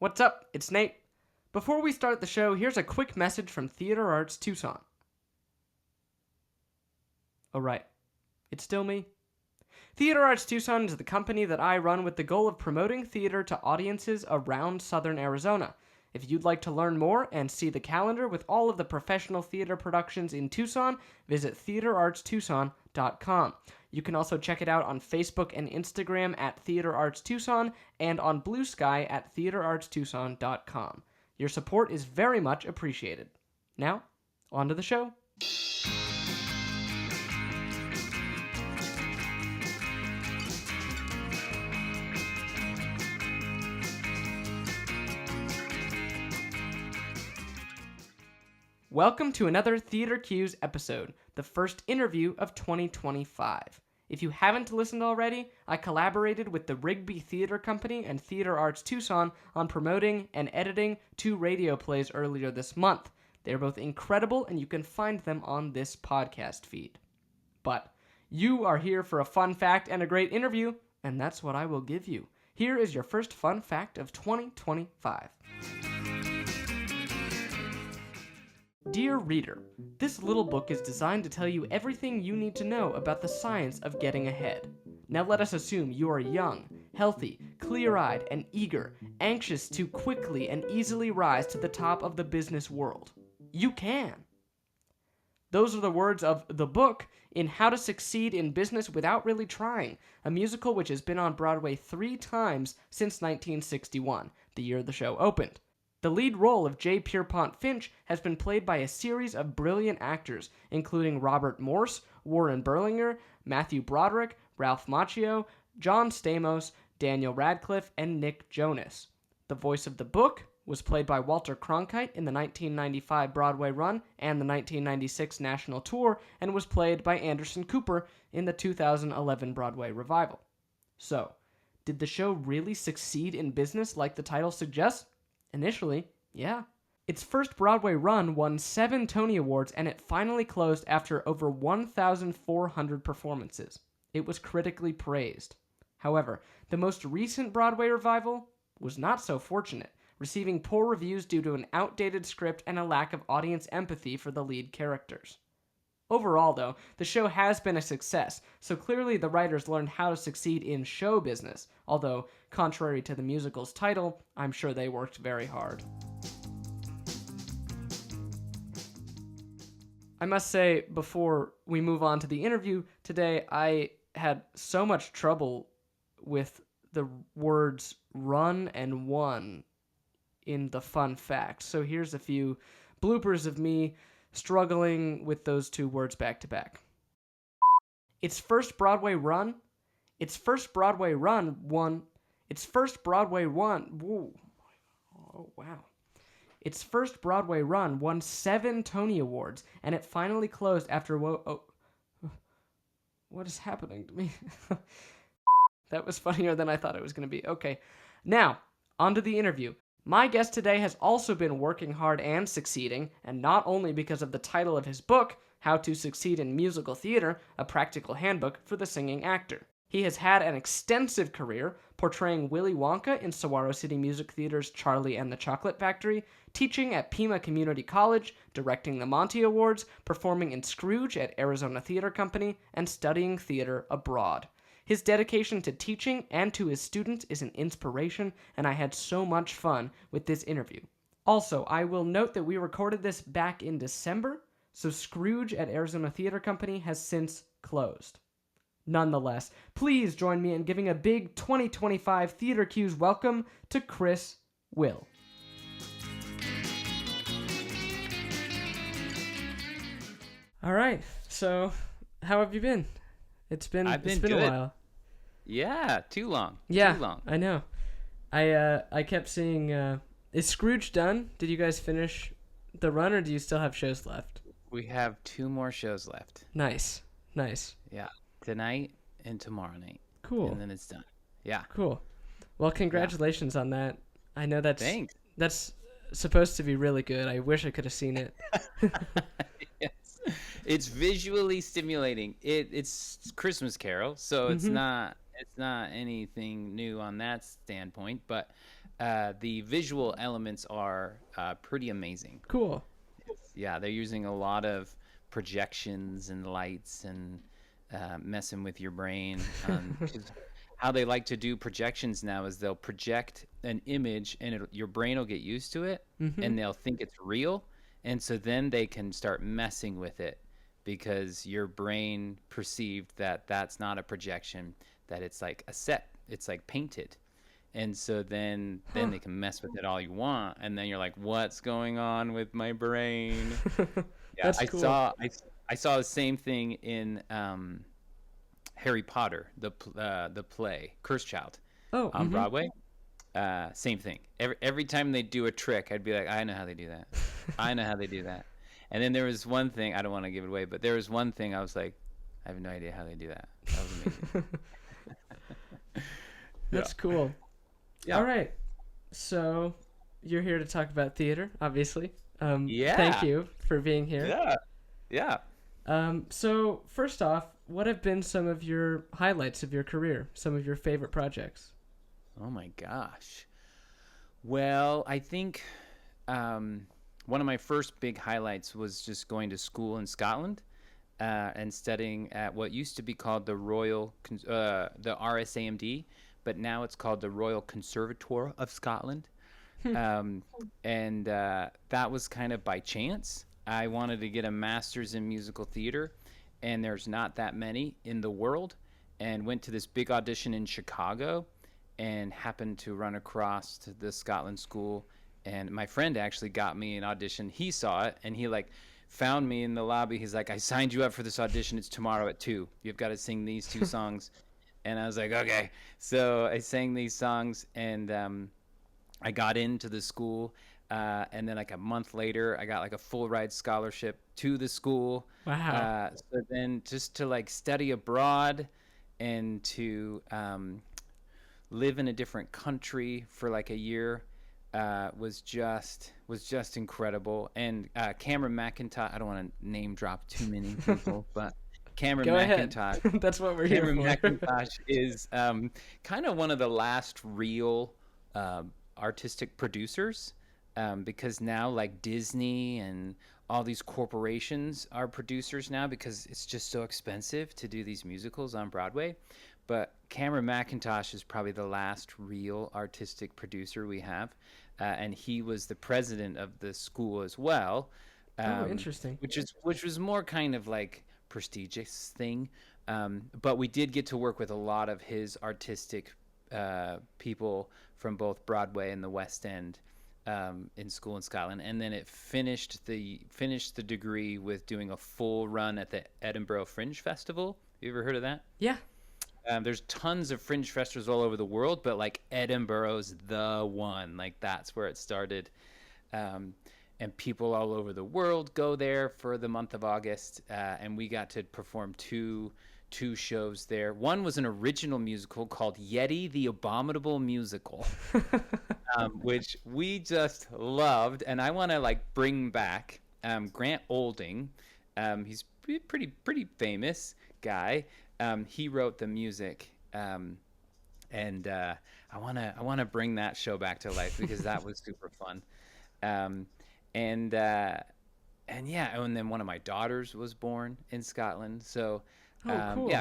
What's up? It's Nate. Before we start the show, here's a quick message from Theater Arts Tucson. Oh, right. It's still me. Theater Arts Tucson is the company that I run with the goal of promoting theater to audiences around southern Arizona. If you'd like to learn more and see the calendar with all of the professional theater productions in Tucson, visit theaterartstucson.com. You can also check it out on Facebook and Instagram at Theater Arts Tucson and on Blue Sky at theaterartstucson.com. Your support is very much appreciated. Now, on to the show. Welcome to another Theater Cues episode, the first interview of 2025. If you haven't listened already, I collaborated with the Rigby Theater Company and Theater Arts Tucson on promoting and editing 2 radio plays earlier this month. They're both incredible, and you can find them on this podcast feed. But you are here for a fun fact and a great interview, and that's what I will give you. Here is your first fun fact of 2025. Dear reader, this little book is designed to tell you everything you need to know about the science of getting ahead. Now let us assume you are young, healthy, clear-eyed, and eager, anxious to quickly and easily rise to the top of the business world. You can. Those are the words of the book in How to Succeed in Business Without Really Trying, a musical which has been on Broadway 3 times since 1961, the year the show opened. The lead role of J. Pierpont Finch has been played by a series of brilliant actors, including Robert Morse, Warren Berlinger, Matthew Broderick, Ralph Macchio, John Stamos, Daniel Radcliffe, and Nick Jonas. The voice of the book was played by Walter Cronkite in the 1995 Broadway run and the 1996 national tour, and was played by Anderson Cooper in the 2011 Broadway revival. So, did the show really succeed in business like the title suggests? Initially, yeah. Its first Broadway run won 7 Tony Awards, and it finally closed after over 1,400 performances. It was critically praised. However, the most recent Broadway revival was not so fortunate, receiving poor reviews due to an outdated script and a lack of audience empathy for the lead characters. Overall, though, the show has been a success, so clearly the writers learned how to succeed in show business, although, contrary to the musical's title, I'm sure they worked very hard. I must say, before we move on to the interview today, I had so much trouble with the words run and won in the fun fact, so here's a few bloopers of me struggling with those 2 words back to back. Its first Broadway run won. Its first Broadway run won 7 Tony Awards, and it finally closed after what is happening to me? That was funnier than I thought it was going to be. Okay, now on to the interview. My guest today has also been working hard and succeeding, and not only because of the title of his book, How to Succeed in Musical Theater, a Practical Handbook for the Singing Actor. He has had an extensive career, portraying Willy Wonka in Saguaro City Music Theater's Charlie and the Chocolate Factory, teaching at Pima Community College, directing the Monty Awards, performing in Scrooge at Arizona Theater Company, and studying theater abroad. His dedication to teaching and to his students is an inspiration, and I had so much fun with this interview. Also, I will note that we recorded this back in December, so Scrooge at Arizona Theater Company has since closed. Nonetheless, please join me in giving a big 2025 Theater Cues welcome to Chris Will. All right, so how have you been? It's been a while. Yeah, too long. Yeah, too long. I know. I kept seeing. Is Scrooge done? Did you guys finish the run, or do you still have shows left? We have 2 more shows left. Nice. Yeah, tonight and tomorrow night. Cool. And then it's done. Yeah. Cool. Well, congratulations on that. I know Thanks. That's supposed to be really good. I wish I could have seen it. Yes. It's visually stimulating. It's Christmas Carol, so it's not it's not anything new on that standpoint, but the visual elements are pretty amazing. Cool. Yeah, they're using a lot of projections and lights and messing with your brain. 'Cause how they like to do projections now is they'll project an image and your brain will get used to it Mm-hmm. and they'll think it's real. And so then they can start messing with it because your brain perceived that that's not a projection, that it's like a set, it's like painted. And so then Huh. they can mess with it all you want, and then you're like, what's going on with my brain? Yeah, That's I cool. saw I saw the same thing in Harry Potter, the play Cursed Child Oh, on mm-hmm. Broadway. Same thing. Every time they do a trick, I'd be like, I know how they do that. I know how they do that. And then there was one thing, I don't want to give it away, but there was one thing I was like, I have no idea how they do that. That was amazing. Yeah. That's cool. All Yeah. right. So you're here to talk about theater, obviously. Thank Yeah. you for being here. Yeah. Yeah. So first off, what have been some of your highlights of your career? Some of your favorite projects? Oh my gosh. Well, I think um, one of my first big highlights was just going to school in Scotland and studying at what used to be called the RSAMD, but now it's called the Royal Conservatoire of Scotland. Um, and that was kind of by chance. I wanted to get a master's in musical theater, and there's not that many in the world, and went to this big audition in Chicago and happened to run across to the Scotland School. And my friend actually got me an audition. He saw it, and he like found me in the lobby. He's like, I signed you up for this audition. It's tomorrow at 2. You've got to sing these 2 songs. And I was like, okay. So I sang these songs, and I got into the school, and then like a month later, I got like a full ride scholarship to the school. Wow. So then just to like study abroad and to live in a different country for like a year was just incredible. And Cameron McIntosh, I don't want to name drop too many people, but Cameron Go ahead. McIntosh That's what we're here Cameron for. McIntosh is kind of one of the last real artistic producers because now like Disney and all these corporations are producers now because it's just so expensive to do these musicals on Broadway. But Cameron McIntosh is probably the last real artistic producer we have, and he was the president of the school as well, Oh, um, interesting. which was more kind of like prestigious thing. But we did get to work with a lot of his artistic people from both Broadway and the West End in school in Scotland, and then it finished the degree with doing a full run at the Edinburgh Fringe Festival. You ever heard of that? Yeah. There's tons of fringe festivals all over the world, but like Edinburgh's the one. Like that's where it started. Um, and people all over the world go there for the month of August. And we got to perform two shows there. One was an original musical called Yeti the Abominable Musical, which we just loved. And I want to like bring back Grant Olding. He's pretty famous guy. He wrote the music, and I wanna bring that show back to life because that was super fun. Um, and uh, and yeah, oh, and then one of my daughters was born in Scotland. So Oh, yeah, cool.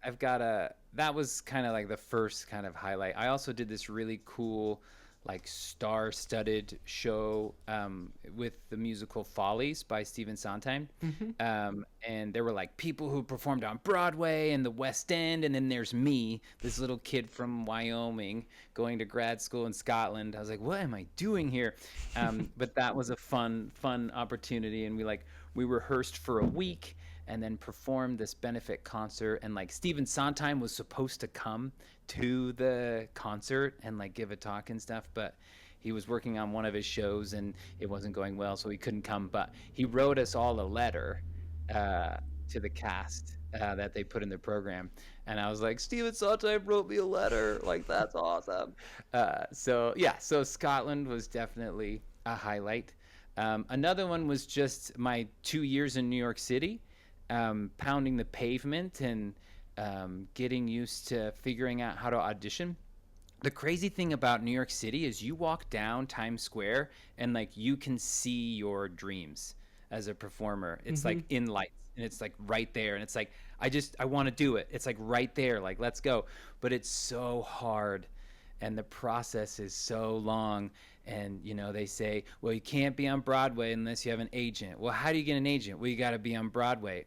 I've got a that was kind of like the first kind of highlight. I also did this really cool like star-studded show with the musical Follies by Stephen Sondheim. Hmm. And there were like people who performed on Broadway and the West End, and then there's me, this little kid from Wyoming going to grad school in Scotland. I was like, what am I doing here? But that was a fun opportunity, and we rehearsed for a week and then performed this benefit concert, and like Stephen Sondheim was supposed to come to the concert and like give a talk and stuff, but he was working on one of his shows and it wasn't going well, so he couldn't come. But he wrote us all a letter uh, to the cast that they put in the program, and I was like, Stephen Sondheim wrote me a letter, like that's awesome. So yeah, so Scotland was definitely a highlight. Another one was just my 2 years in New York City, pounding the pavement and getting used to figuring out how to audition. The crazy thing about New York City is you walk down Times Square and like you can see your dreams as a performer. It's Mm-hmm. like in lights and it's like right there and it's like I want to do it. It's like right there, like let's go. But it's so hard and the process is so long. And they say, well, you can't be on Broadway unless you have an agent. Well, how do you get an agent? Well, you got to be on Broadway.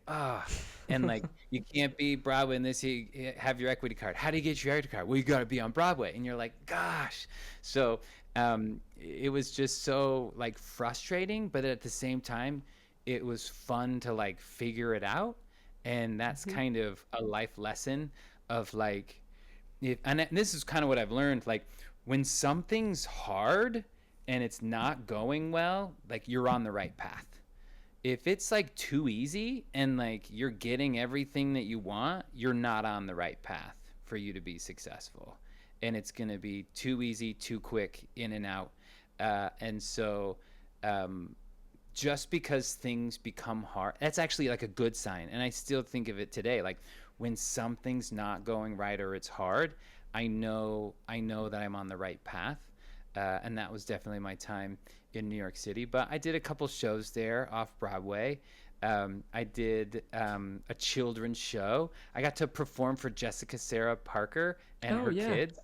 And like you can't be Broadway unless you have your equity card. How do you get your equity card? Well, you got to be on Broadway. And you're like, gosh. So it was just so like frustrating, but at the same time, it was fun to like figure it out. And that's Mm-hmm. kind of a life lesson of like, and this is kind of what I've learned. Like when something's hard and it's not going well, like you're on the right path. If it's like too easy and like you're getting everything that you want, you're not on the right path for you to be successful. And it's going to be too easy, too quick, in and out. And so um, just because things become hard, that's actually like a good sign. And I still think of it today. Like when something's not going right or it's hard, I know that I'm on the right path. And that was definitely my time in New York City. But I did a couple shows there off Broadway. I did a children's show. I got to perform for Jessica Sarah Parker and Oh her yeah, kids.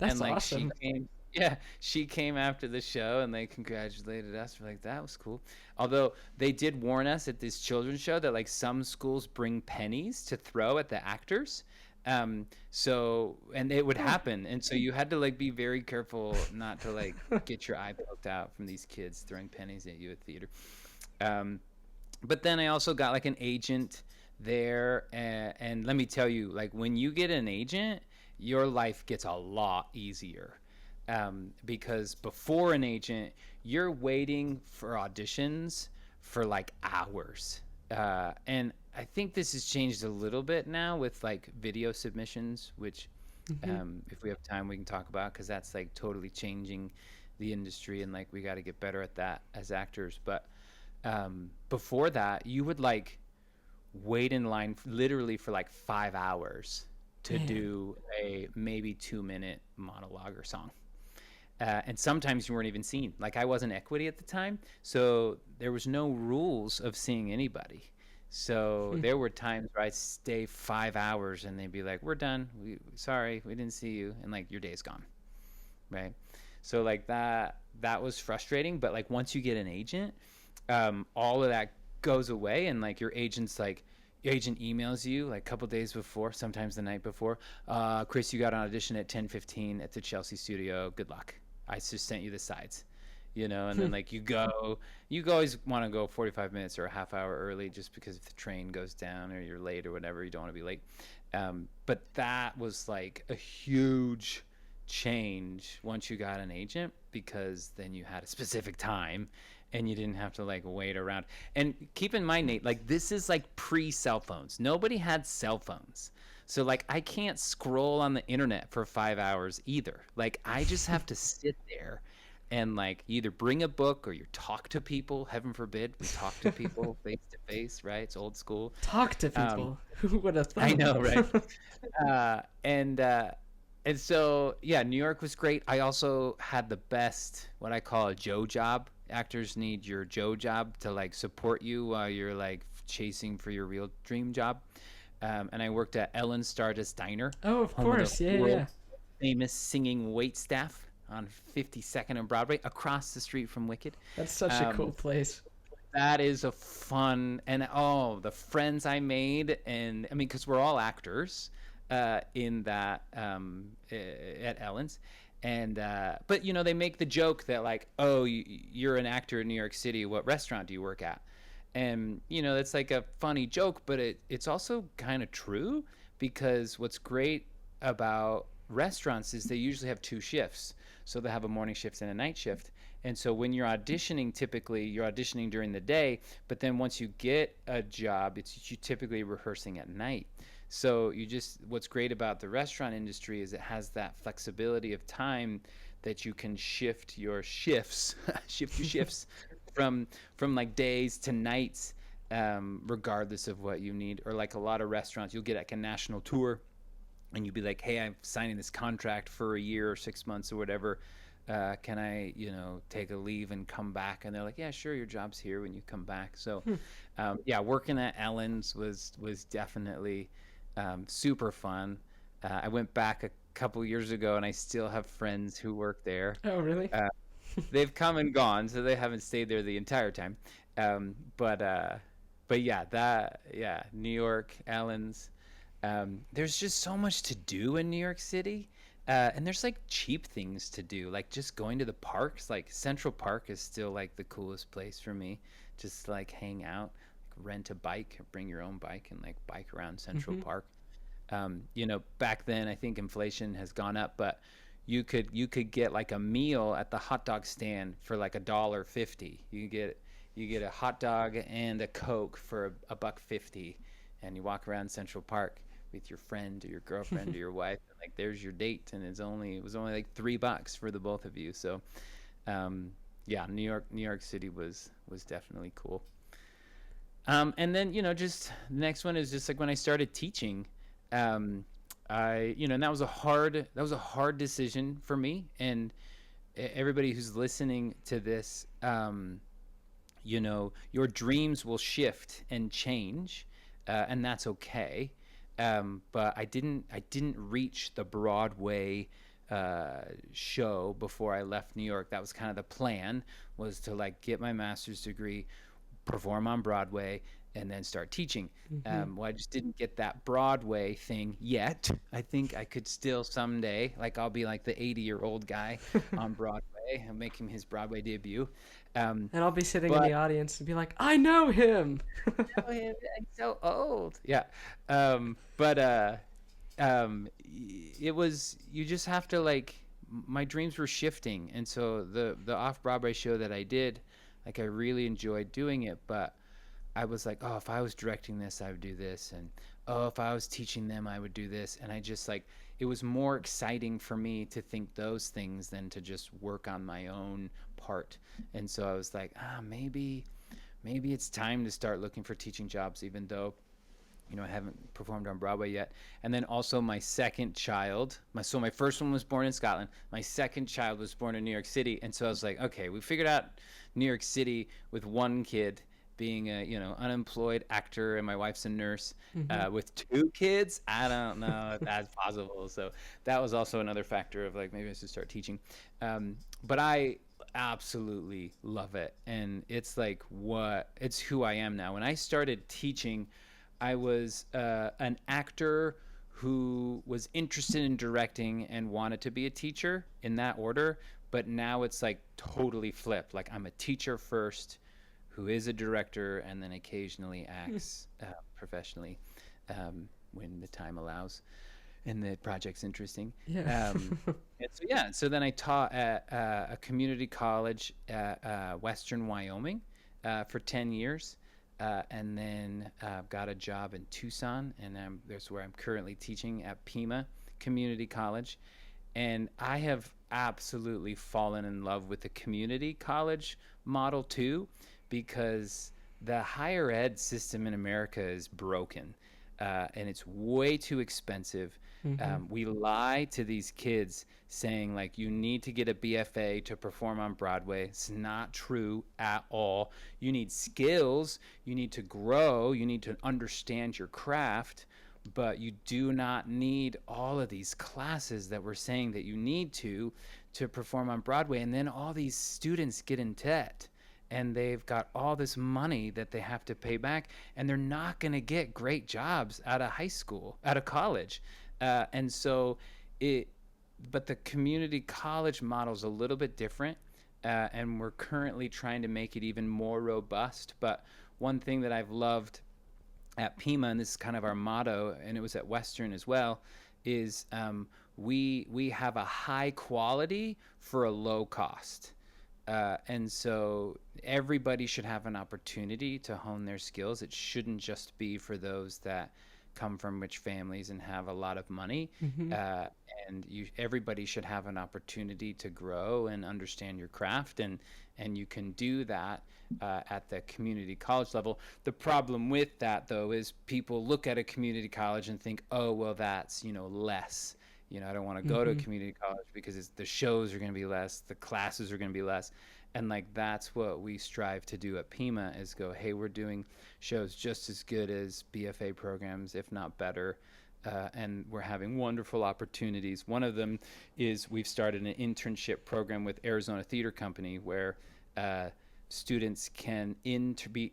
And that's like she awesome. came, yeah, she came after the show and they congratulated us. We're like, that was cool. Although they did warn us at this children's show that like some schools bring pennies to throw at the actors. So, and it would Huh. happen. And so you had to like be very careful not to like get your eye poked out from these kids throwing pennies at you at theater. Um, but then I also got like an agent there. And let me tell you, like when you get an agent, your life gets a lot easier. Because before an agent, you're waiting for auditions for like hours. And I think this has changed a little bit now with like video submissions, which Mm-hmm. if we have time, we can talk about because that's like totally changing the industry and like we got to get better at that as actors. But before that, you would like wait in line literally for like 5 hours to Man. do a maybe 2 minute monologue or song. And sometimes you weren't even seen. Like I wasn't equity at the time, so there was no rules of seeing anybody. So there were times where I'd stay 5 hours and they'd be like, "We're done. Sorry, we didn't see you," and like your day's gone, right? So like that was frustrating. But like once you get an agent, all of that goes away, and like your agent emails you like a couple days before, sometimes the night before. Chris, you got an audition at 10:15 at the Chelsea studio. Good luck. I just sent you the sides, and then like you always want to go 45 minutes or a half hour early just because if the train goes down or you're late or whatever, you don't want to be late. But that was like a huge change once you got an agent because then you had a specific time and you didn't have to like wait around. And keep in mind, Nate, like this is like pre cell phones. Nobody had cell phones. So like I can't scroll on the internet for 5 hours either. Like I just have to sit there and like either bring a book or you talk to people. Heaven forbid we talk to people face to face, right? It's old school. Talk to Um, people. Who would have I thought? know, right? Uh, and uh, and so yeah, New York was great. I also had the best what I call a Joe job. Actors need your Joe job to like support you while you're like chasing for your real dream job. And I worked at Ellen Stardust Diner, Oh, of home of the course. Yeah, yeah, world yeah. famous singing wait staff on 52nd and Broadway, across the street from Wicked. That's such a cool Um, place. that is a fun and oh the friends I made and I mean because we're all actors in that at Ellen's and but they make the joke that like oh you're an actor in New York City, what restaurant do you work at? And that's like a funny joke, but it's also kind of true because what's great about restaurants is they usually have two shifts, so they have a morning shift and a night shift. And so when you're auditioning, typically you're auditioning during the day, but then once you get a job, it's you typically rehearsing at night. So what's great about the restaurant industry is it has that flexibility of time that you can shift your shifts, shift your shifts from like days to nights. regardless of what you need. Or like a lot of restaurants, you'll get like a national tour and you'll be like, hey, I'm signing this contract for a year or 6 months or whatever. Can I, take a leave and come back? And they're like, yeah, sure. Your job's here when you come back. So, yeah, working at Ellen's was definitely super fun. I went back a couple years ago, and I still have friends who work there. Oh, really? Uh, they've come and gone, so they haven't stayed there the entire time. Um, but uh, but yeah, New York, Ellen's. There's just so much to do in New York City. And there's like cheap things to do, like just going to the parks. Like Central Park is still like the coolest place for me. Just like hang out, like rent a bike, bring your own bike, and like bike around Central Hmm. Park. Back then I think inflation has gone up, but you could get like a meal at the hot dog stand for like $1.50. You get a hot dog and a Coke for a buck 50, and you walk around Central Park with your friend or your girlfriend or your wife, and like there's your date, and it was only like $3 for the both of you. So yeah, New York City was definitely cool. And then just the next one is just like when I started teaching. And that was a hard decision for me, and everybody who's listening to this, your dreams will shift and change, and that's okay. But I didn't reach the Broadway show before I left New York. That was kind of the plan, was to like get my master's degree, perform on Broadway, and then start teaching. Hmm. Well, I just didn't get that Broadway thing yet. I think I could still someday, like I'll be like the 80-year-old guy on Broadway and make him his Broadway debut. Um, And I'll be sitting in but the audience and be like, I know him. oh, yeah, I'm so old. Yeah. But it was, you just have to like, my dreams were shifting, and so the off Broadway show that I did, like I really enjoyed doing it, but I was like, oh, if I was directing this, I would do this, and oh, if I was teaching them, I would do this, and I just like, it was more exciting for me to think those things than to just work on my own part. And so I was like, maybe it's time to start looking for teaching jobs, even though I haven't performed on Broadway yet. And then also my second child, my first one was born in Scotland. My second child was born in New York City, and so I was like, okay, we figured out New York City with one kid, being a unemployed actor, and my wife's a nurse. Hmm. With two kids, I don't know if that's possible. So that was also another factor of like, maybe I should start teaching. But I absolutely love it, and it's who I am now. When I started teaching, I was an actor who was interested in directing and wanted to be a teacher, in that order. But now it's like totally flipped. Like I'm a teacher first, who is a director, and then occasionally acts professionally, when the time allows and the project's interesting. Yeah. And so yeah, so then I taught at a community college at Western Wyoming for 10 years. And then got a job in Tucson, and that's where I'm currently teaching at Pima Community College. And I have absolutely fallen in love with the community college model too, because the higher ed system in America is broken, and it's way too expensive. Hmm. We lie to these kids saying like you need to get a BFA to perform on Broadway. It's not true at all. You need skills, you need to grow, you need to understand your craft, but you do not need all of these classes that we're saying that you need to perform on Broadway. And then all these students get in debt, and they've got all this money that they have to pay back, and they're not going to get great jobs out of high school, out of college. And so it but the community college model is a little bit different, and we're currently trying to make it even more robust. But one thing that I've loved at Pima, and this is kind of our motto, and it was at Western as well, is we have a high quality for a low cost. And so everybody should have an opportunity to hone their skills. It shouldn't just be for those that come from rich families and have a lot of money. Mm-hmm. Uh, and everybody should have an opportunity to grow and understand your craft, and you can do that at the community college level. The problem with that, though, is people look at a community college and think, oh, well, that's, less. I don't want to go to a Mm-hmm. community college because the shows are going to be less, the classes are going to be less. And like that's what we strive to do at Pima is go, hey, we're doing shows just as good as BFA programs, if not better. And we're having wonderful opportunities. One of them is we've started an internship program with Arizona Theater Company where uh, students can be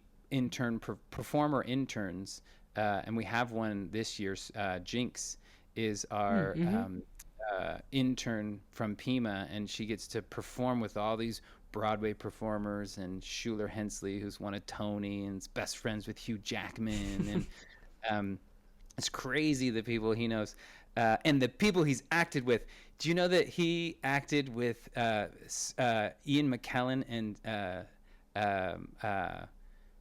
performer interns. And we have one this year. Jinx is our Mm-hmm. intern from Pima, and she gets to perform with all these Broadway performers, and Schuler Hensley, who's won a Tony and is best friends with Hugh Jackman. And um, it's crazy the people he knows. And the people he's acted with. Do you know that he acted with Ian McKellen and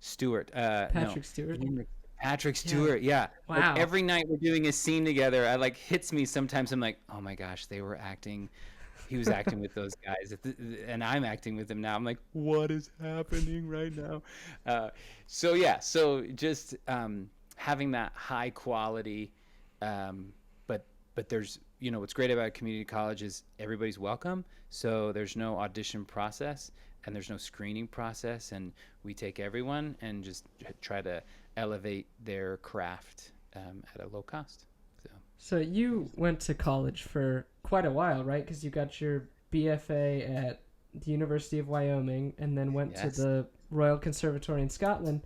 Stewart? No, Patrick Stewart. Patrick Yeah. Stewart. Yeah, like Wow. every night we're doing a scene together. I like hits me sometimes. I'm like, oh my gosh, they were acting. He was acting with those guys, and I'm acting with them now. I'm like, what is happening right now? So yeah, so just having that high quality, um, but there's what's great about community college is everybody's welcome. So there's no audition process and there's no screening process, and we take everyone and just try to elevate their craft at a low cost. So So you went to college for quite a while, right? Because you got your BFA at the University of Wyoming, and then went to yes. the Royal Conservatory in Scotland,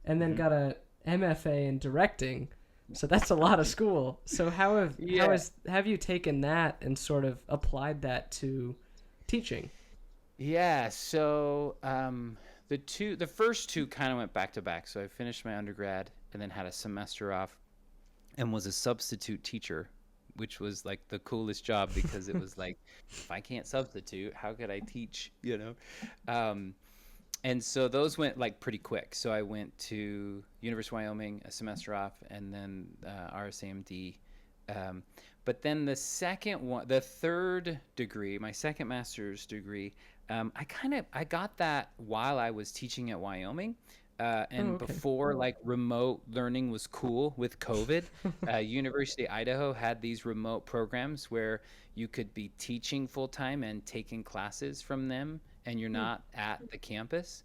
and then Hmm. got a MFA in directing. So that's a lot of school. So Yeah. have you taken that and sort of applied that to teaching? Yeah, so the first two kind of went back to back. So I finished my undergrad and then had a semester off and was a substitute teacher, which was like the coolest job because it was like, if I can't substitute, how could I teach? Um, and so those went like pretty quick. So I went to University of Wyoming, a semester off, and then RSAMD. Um, but then the third degree, my second master's degree, I got that while I was teaching at Wyoming. Oh, And okay. before like remote learning was cool with COVID, University of Idaho had these remote programs where you could be teaching full time and taking classes from them, and you're Hmm. not at the campus.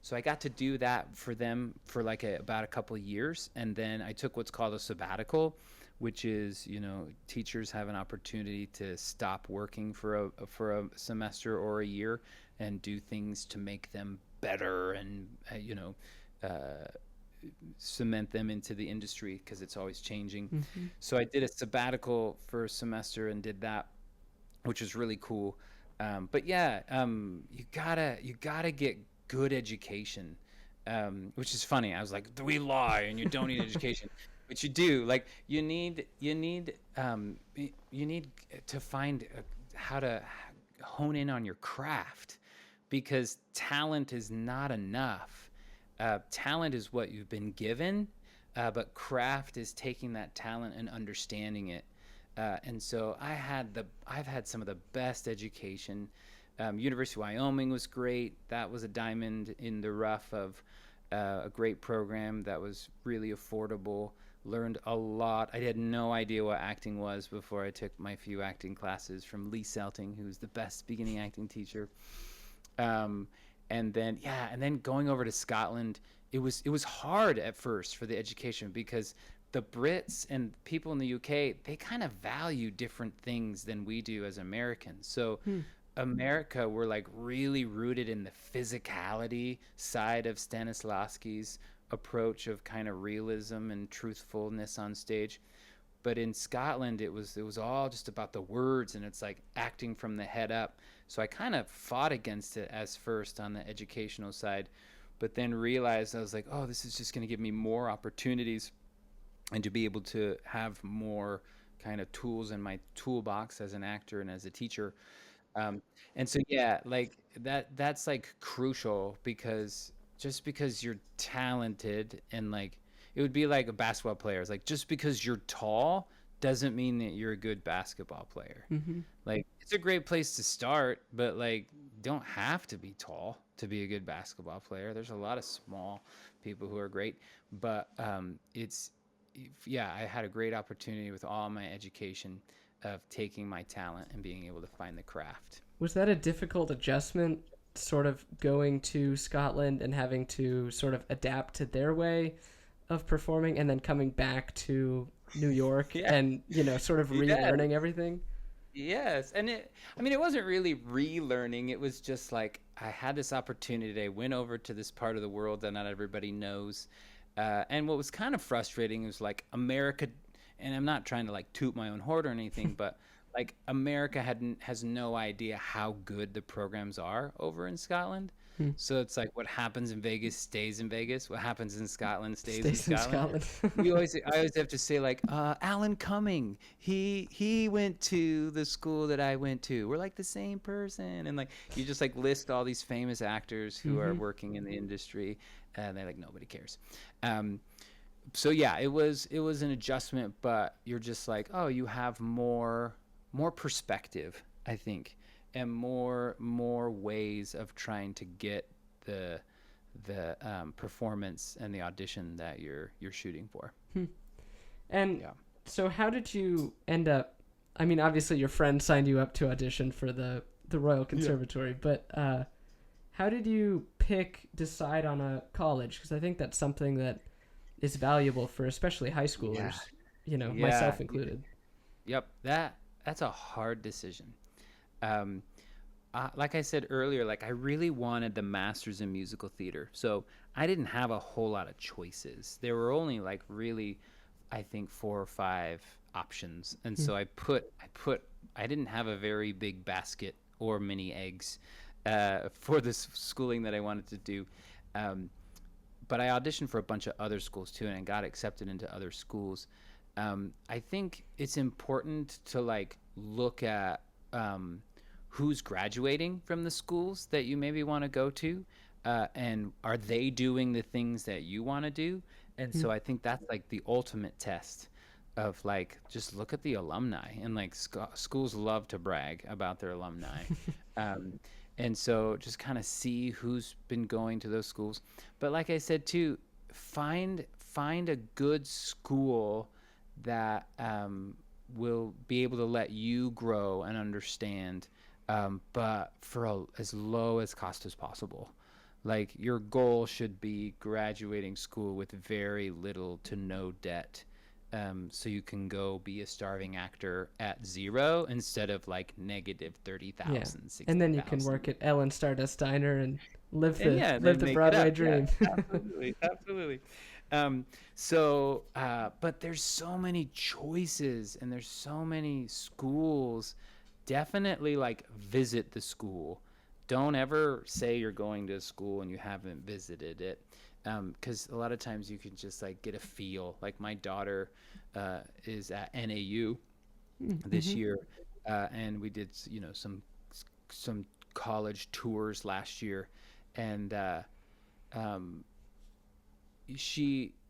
So I got to do that for them for like about a couple of years, and then I took what's called a sabbatical, which is teachers have an opportunity to stop working for a semester or a year and do things to make them better and uh, cement them into the industry because it's always changing. Mm-hmm. So I did a sabbatical for a semester and did that, which was really cool. But yeah, you gotta get good education, which is funny. I was like, we lie, and you don't need education, but you do. Like you need to find how to hone in on your craft because talent is not enough. Talent is what you've been given, but craft is taking that talent and understanding it. And so I've had some of the best education. University of Wyoming was great. That was a diamond in the rough of a great program that was really affordable. Learned a lot. I had no idea what acting was before I took my few acting classes from Lee Selting, who's the best beginning acting teacher. Um, and then going over to Scotland, it was hard at first for the education because the Brits and people in the UK, they kind of value different things than we do as Americans. So Hmm. America, we're like really rooted in the physicality side of Stanislavski's approach of kind of realism and truthfulness on stage. But in Scotland, it was all just about the words, and it's like acting from the head up. So I kind of fought against it as first on the educational side, but then realized I was like, oh, this is just going to give me more opportunities and to be able to have more kind of tools in my toolbox as an actor and as a teacher. And so yeah, like that's like crucial because just because you're talented and like it would be like a basketball player. It's like, just because you're tall doesn't mean that you're a good basketball player. Mm-hmm. Like, it's a great place to start, but like, don't have to be tall to be a good basketball player. There's a lot of small people who are great, but yeah, I had a great opportunity with all my education of taking my talent and being able to find the craft. Was that a difficult adjustment, sort of going to Scotland and having to sort of adapt to their way of performing and then coming back to New York Yeah. and, sort of Yeah. relearning everything? Yes, and I mean, it wasn't really relearning. It was just like I had this opportunity. I went over to this part of the world that not everybody knows, and what was kind of frustrating was like America, and I'm not trying to like toot my own horn or anything, but like America has no idea how good the programs are over in Scotland. Hmm. So it's like what happens in Vegas stays in Vegas. What happens in Scotland stays in Stays in Scotland. Scotland. I always have to say like Alan Cumming. He went to the school that I went to. We're like the same person, and like you just like list all these famous actors who are Mm-hmm. working in the industry, and they're like nobody cares. Um, so yeah, it was an adjustment, but you're just like, oh, you have more perspective, I think, and more ways of trying to get the performance and the audition that you're shooting for. And Yeah. so how did you end up, I mean, obviously your friend signed you up to audition for the Royal Conservatory, but how did you decide on a college? Because I think that's something that is valuable for especially high schoolers, Yeah. myself included. Yep. That's a hard decision. Um, like I said earlier, like I really wanted the master's in musical theater, so I didn't have a whole lot of choices. There were only like really, I think, 4 or 5 options, and so I didn't have a very big basket or many eggs for this schooling that I wanted to do. Um, but I auditioned for a bunch of other schools too, and I got accepted into other schools. I think it's important to like look at who's graduating from the schools that you maybe want to go to, and are they doing the things that you want to do? And so I think that's like the ultimate test of like just look at the alumni, and like schools love to brag about their alumni. um, and so just kind of see who's been going to those schools. But like I said too, find a good school that will be able to let you grow and understand, but for as low as cost as possible. Like your goal should be graduating school with very little to no debt, so you can go be a starving actor at zero instead of like negative 30,000, Yeah. 60,000. And then you can work at Ellen Stardust Diner and live And the yeah, live then the make it Broadway up. dream. Yeah, absolutely, absolutely. But there's so many choices and there's so many schools. Definitely like visit the school. Don't ever say you're going to a school and you haven't visited it. Because a lot of times you can just like get a feel. Like my daughter is at NAU this Mm-hmm. year, and we did some college tours last year, and um,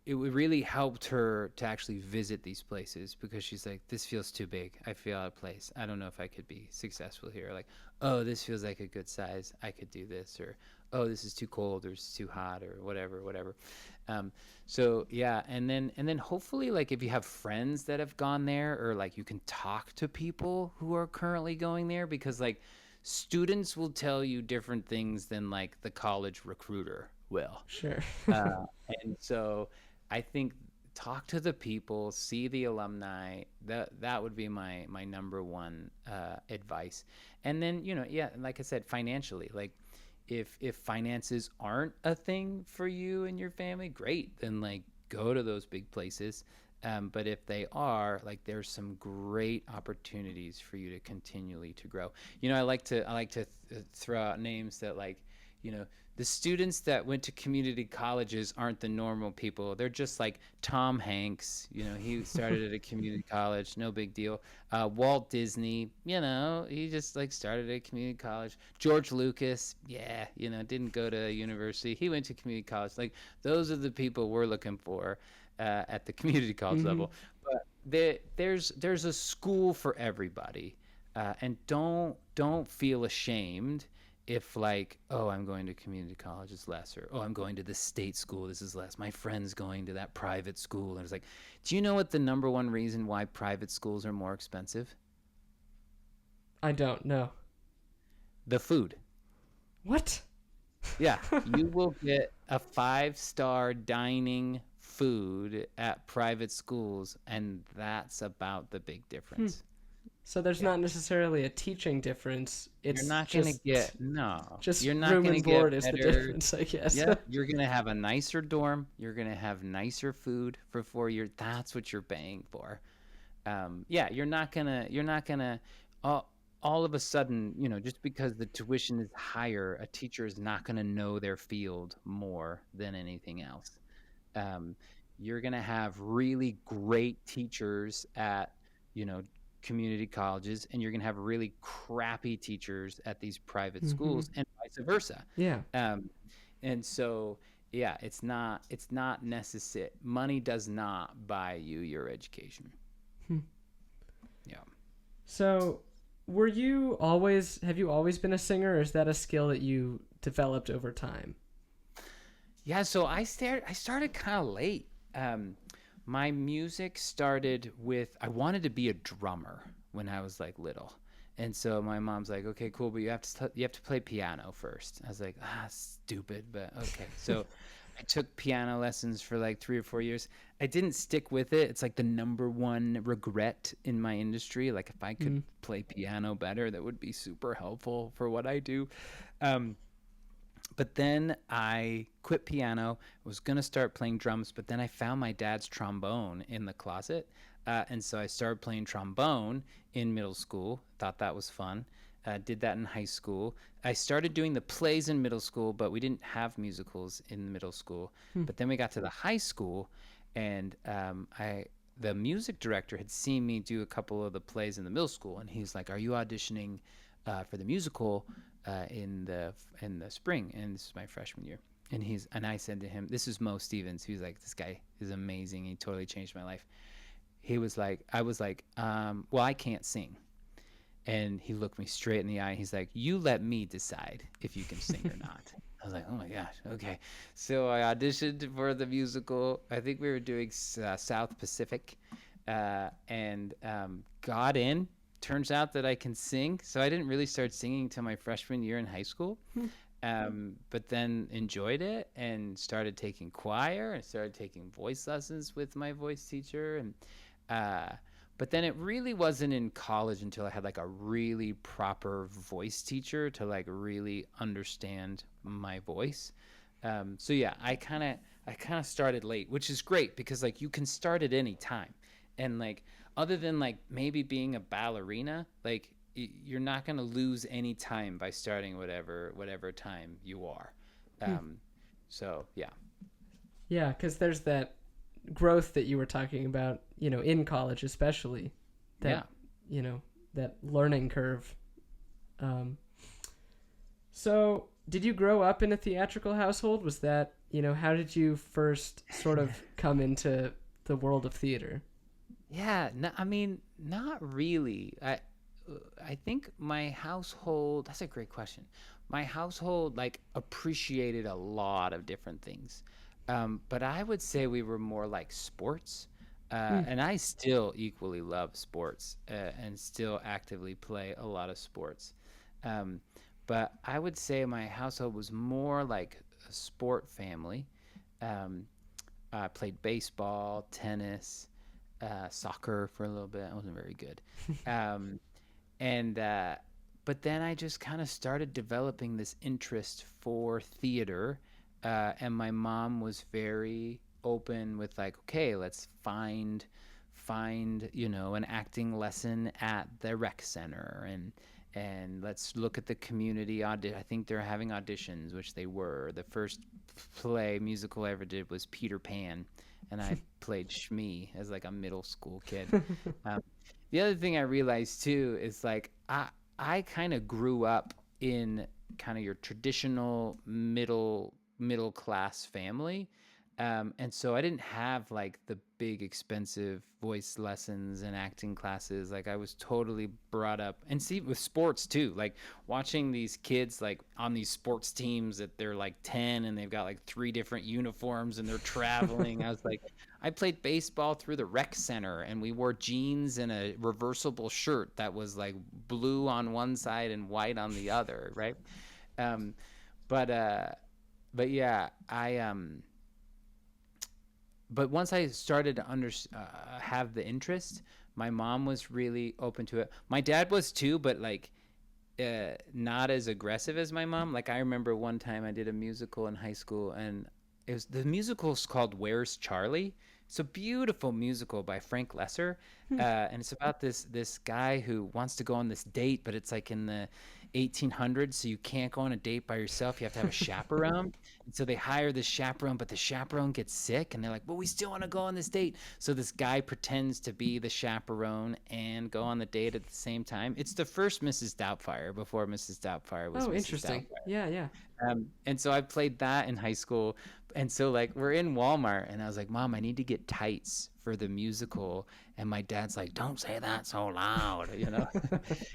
it really helped her to actually visit these places because she's like, this feels too big. I feel out of place. I don't know if I could be successful here. Like, oh, this feels like a good size. I could do this. Or, oh, this is too cold or it's too hot or whatever. So yeah, and then hopefully like if you have friends that have gone there, or like you can talk to people who are currently going there, because like students will tell you different things than like the college recruiter will. Sure. uh, and so I think talk to the people, see the alumni. That would be my number one advice. And then yeah, like I said, financially, like if finances aren't a thing for you and your family, great, then like go to those big places. But if they are, like there's some great opportunities for you to continually to grow. I like to throw out names that like the students that went to community colleges aren't the normal people. They're just like Tom Hanks. He started at a community college, no big deal. Walt Disney, he just like started at a community college. George Lucas, yeah, didn't go to university. He went to community college. Like those are the people we're looking for. at the community college Mm-hmm. level. But there's a school for everybody, and don't feel ashamed if like, oh, I'm going to community college is less, or oh, I'm going to the state school, this is less. My friend's going to that private school, and it's like, do you know what the number one reason why private schools are more expensive? I don't know. The food. What? Yeah, you will get a five-star dining food at private schools, and that's about the big Hmm. difference. So there's Yeah. not necessarily a teaching difference. You're It's not gonna get no. just You're not room gonna and get board is the better. difference, I guess. Yeah, you're gonna have a nicer dorm. You're gonna have nicer food for 4 years. That's what you're paying for. Yeah, you're not gonna all of a sudden, just because the tuition is higher, a teacher is not gonna know their field more than anything else. Um, you're going to have really great teachers at, you know, community colleges, and you're going to have really crappy teachers at these private Mm-hmm. schools, and vice versa. Yeah. Um, and so, yeah, it's not necessary. Money does not buy you your education. Hmm. Yeah. So, have you always been a singer, or is that a skill that you developed over time? Yeah, so I started kind of late. Um, my music started with I wanted to be a drummer when I was like little. And so my mom's like, "Okay, cool, but you have to play piano first." I was like, "Ah, stupid, but okay." So I took piano lessons for like 3 or 4 years. I didn't stick with it. It's like the number one regret in my industry. Like if I could Mm. play piano better, that would be super helpful for what I do. Um, but then I quit piano. I was gonna start playing drums, but then I found my dad's trombone in the closet, and so I started playing trombone in middle school. Thought that was fun. Did that in high school. I started doing the plays in middle school, but we didn't have musicals in middle school. Hmm. But then we got to the high school, and the music director had seen me do a couple of the plays in the middle school, and he's like, "Are you auditioning for the musical in the spring?" And this is my freshman year. And I said to him, "This is Mo Stevens." He was like, "This guy is amazing. He totally changed my life." He was like, I was like, "Well, I can't sing." And he looked me straight in the eye. He's like, "You let me decide if you can sing or not." I was like, "Oh my gosh, okay." So I auditioned for the musical. I think we were doing South Pacific, and got in. Turns out that I can sing. So I didn't really start singing until my freshman year in high school. Hmm. But then enjoyed it and started taking choir and started taking voice lessons with my voice teacher. And uh, but then it really wasn't in college until I had like a really proper voice teacher to like really understand my voice. So yeah, I kind of started late, which is great because like you can start at any time, and like other than like maybe being a ballerina, like you're not gonna lose any time by starting whatever time you are. Hmm. Um, so yeah, Yeah, because there's that growth that you were talking about, in college especially, that, yeah. you know, that learning curve. Um, so, did you grow up in a theatrical household? Was that, how did you first sort of come into the world of theater? Yeah, no, I mean, not really. I think my household, that's a great question. My household like appreciated a lot of different things. But I would say we were more like sports. Hmm. And I still equally love sports, and still actively play a lot of sports. Um, but I would say my household was more like a sport family. Um, I played baseball, tennis, soccer for a little bit. I wasn't very good. Um, and But then I just kind of started developing this interest for theater, and my mom was very open with like, okay, let's find an acting lesson at the rec center, and let's look at the community audit. I think they're having auditions, which they were. The first play musical I ever did was Peter Pan, and I played Shmi as like a middle school kid. Um, the other thing I realized too is like I kind of grew up in kind of your traditional middle class family. And so I didn't have like the big expensive voice lessons and acting classes. Like I was totally brought up, and see with sports too, like watching these kids like on these sports teams that they're like 10 and they've got like 3 different uniforms and they're traveling. I was like, I played baseball through the rec center and we wore jeans and a reversible shirt that was like blue on one side and white on the other, right? Um, but but yeah, but once I started to have the interest, my mom was really open to it. My dad was too, but like not as aggressive as my mom. Like I remember one time I did a musical in high school, and the musical's called Where's Charlie? It's a beautiful musical by Frank Lesser, and it's about this guy who wants to go on this date, but it's like in the 1800s, so you can't go on a date by yourself. You have to have a chaperone. And so they hire this chaperone, but the chaperone gets sick, and they're like, "But we still want to go on this date." So this guy pretends to be the chaperone and go on the date at the same time. It's the first Mrs. Doubtfire before Mrs. Doubtfire was Oh, Mrs. interesting. Doubtfire. Yeah, yeah. And so I played that in high school. And so like we're in Walmart and I was like, Mom, I need to get tights for the musical. And my dad's like, don't say that so loud, you know?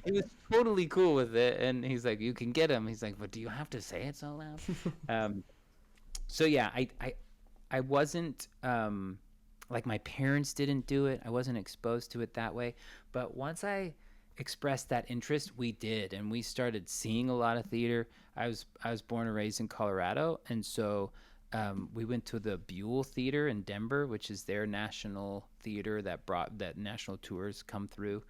He was totally cool with it. And he's like, you can get them. He's like, but do you have to say it so loud? So yeah, I wasn't like my parents didn't do it. I wasn't exposed to it that way. But once I expressed that interest, we did, and we started seeing a lot of theater. I was born and raised in Colorado, and so we went to the Buell Theater in Denver, which is their national theater that national tours come through.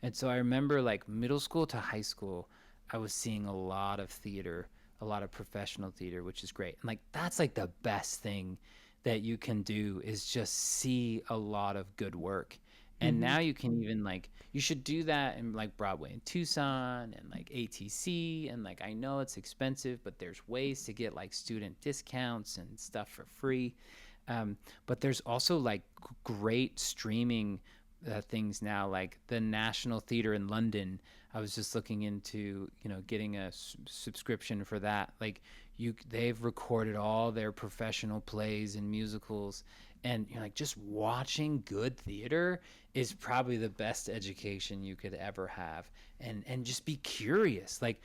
And so I remember like middle school to high school, I was seeing a lot of theater, a lot of professional theater, which is great. And like that's like the best thing that you can do is just see a lot of good work. And Mm-hmm. now you can even like you should do that in like Broadway in Tucson and like ATC, and like I know it's expensive, but there's ways to get like student discounts and stuff for free. But there's also like great streaming things now, like the National Theatre in London. I was just looking into, getting a subscription for that. Like they've recorded all their professional plays and musicals, and like just watching good theater is probably the best education you could ever have. And just be curious, like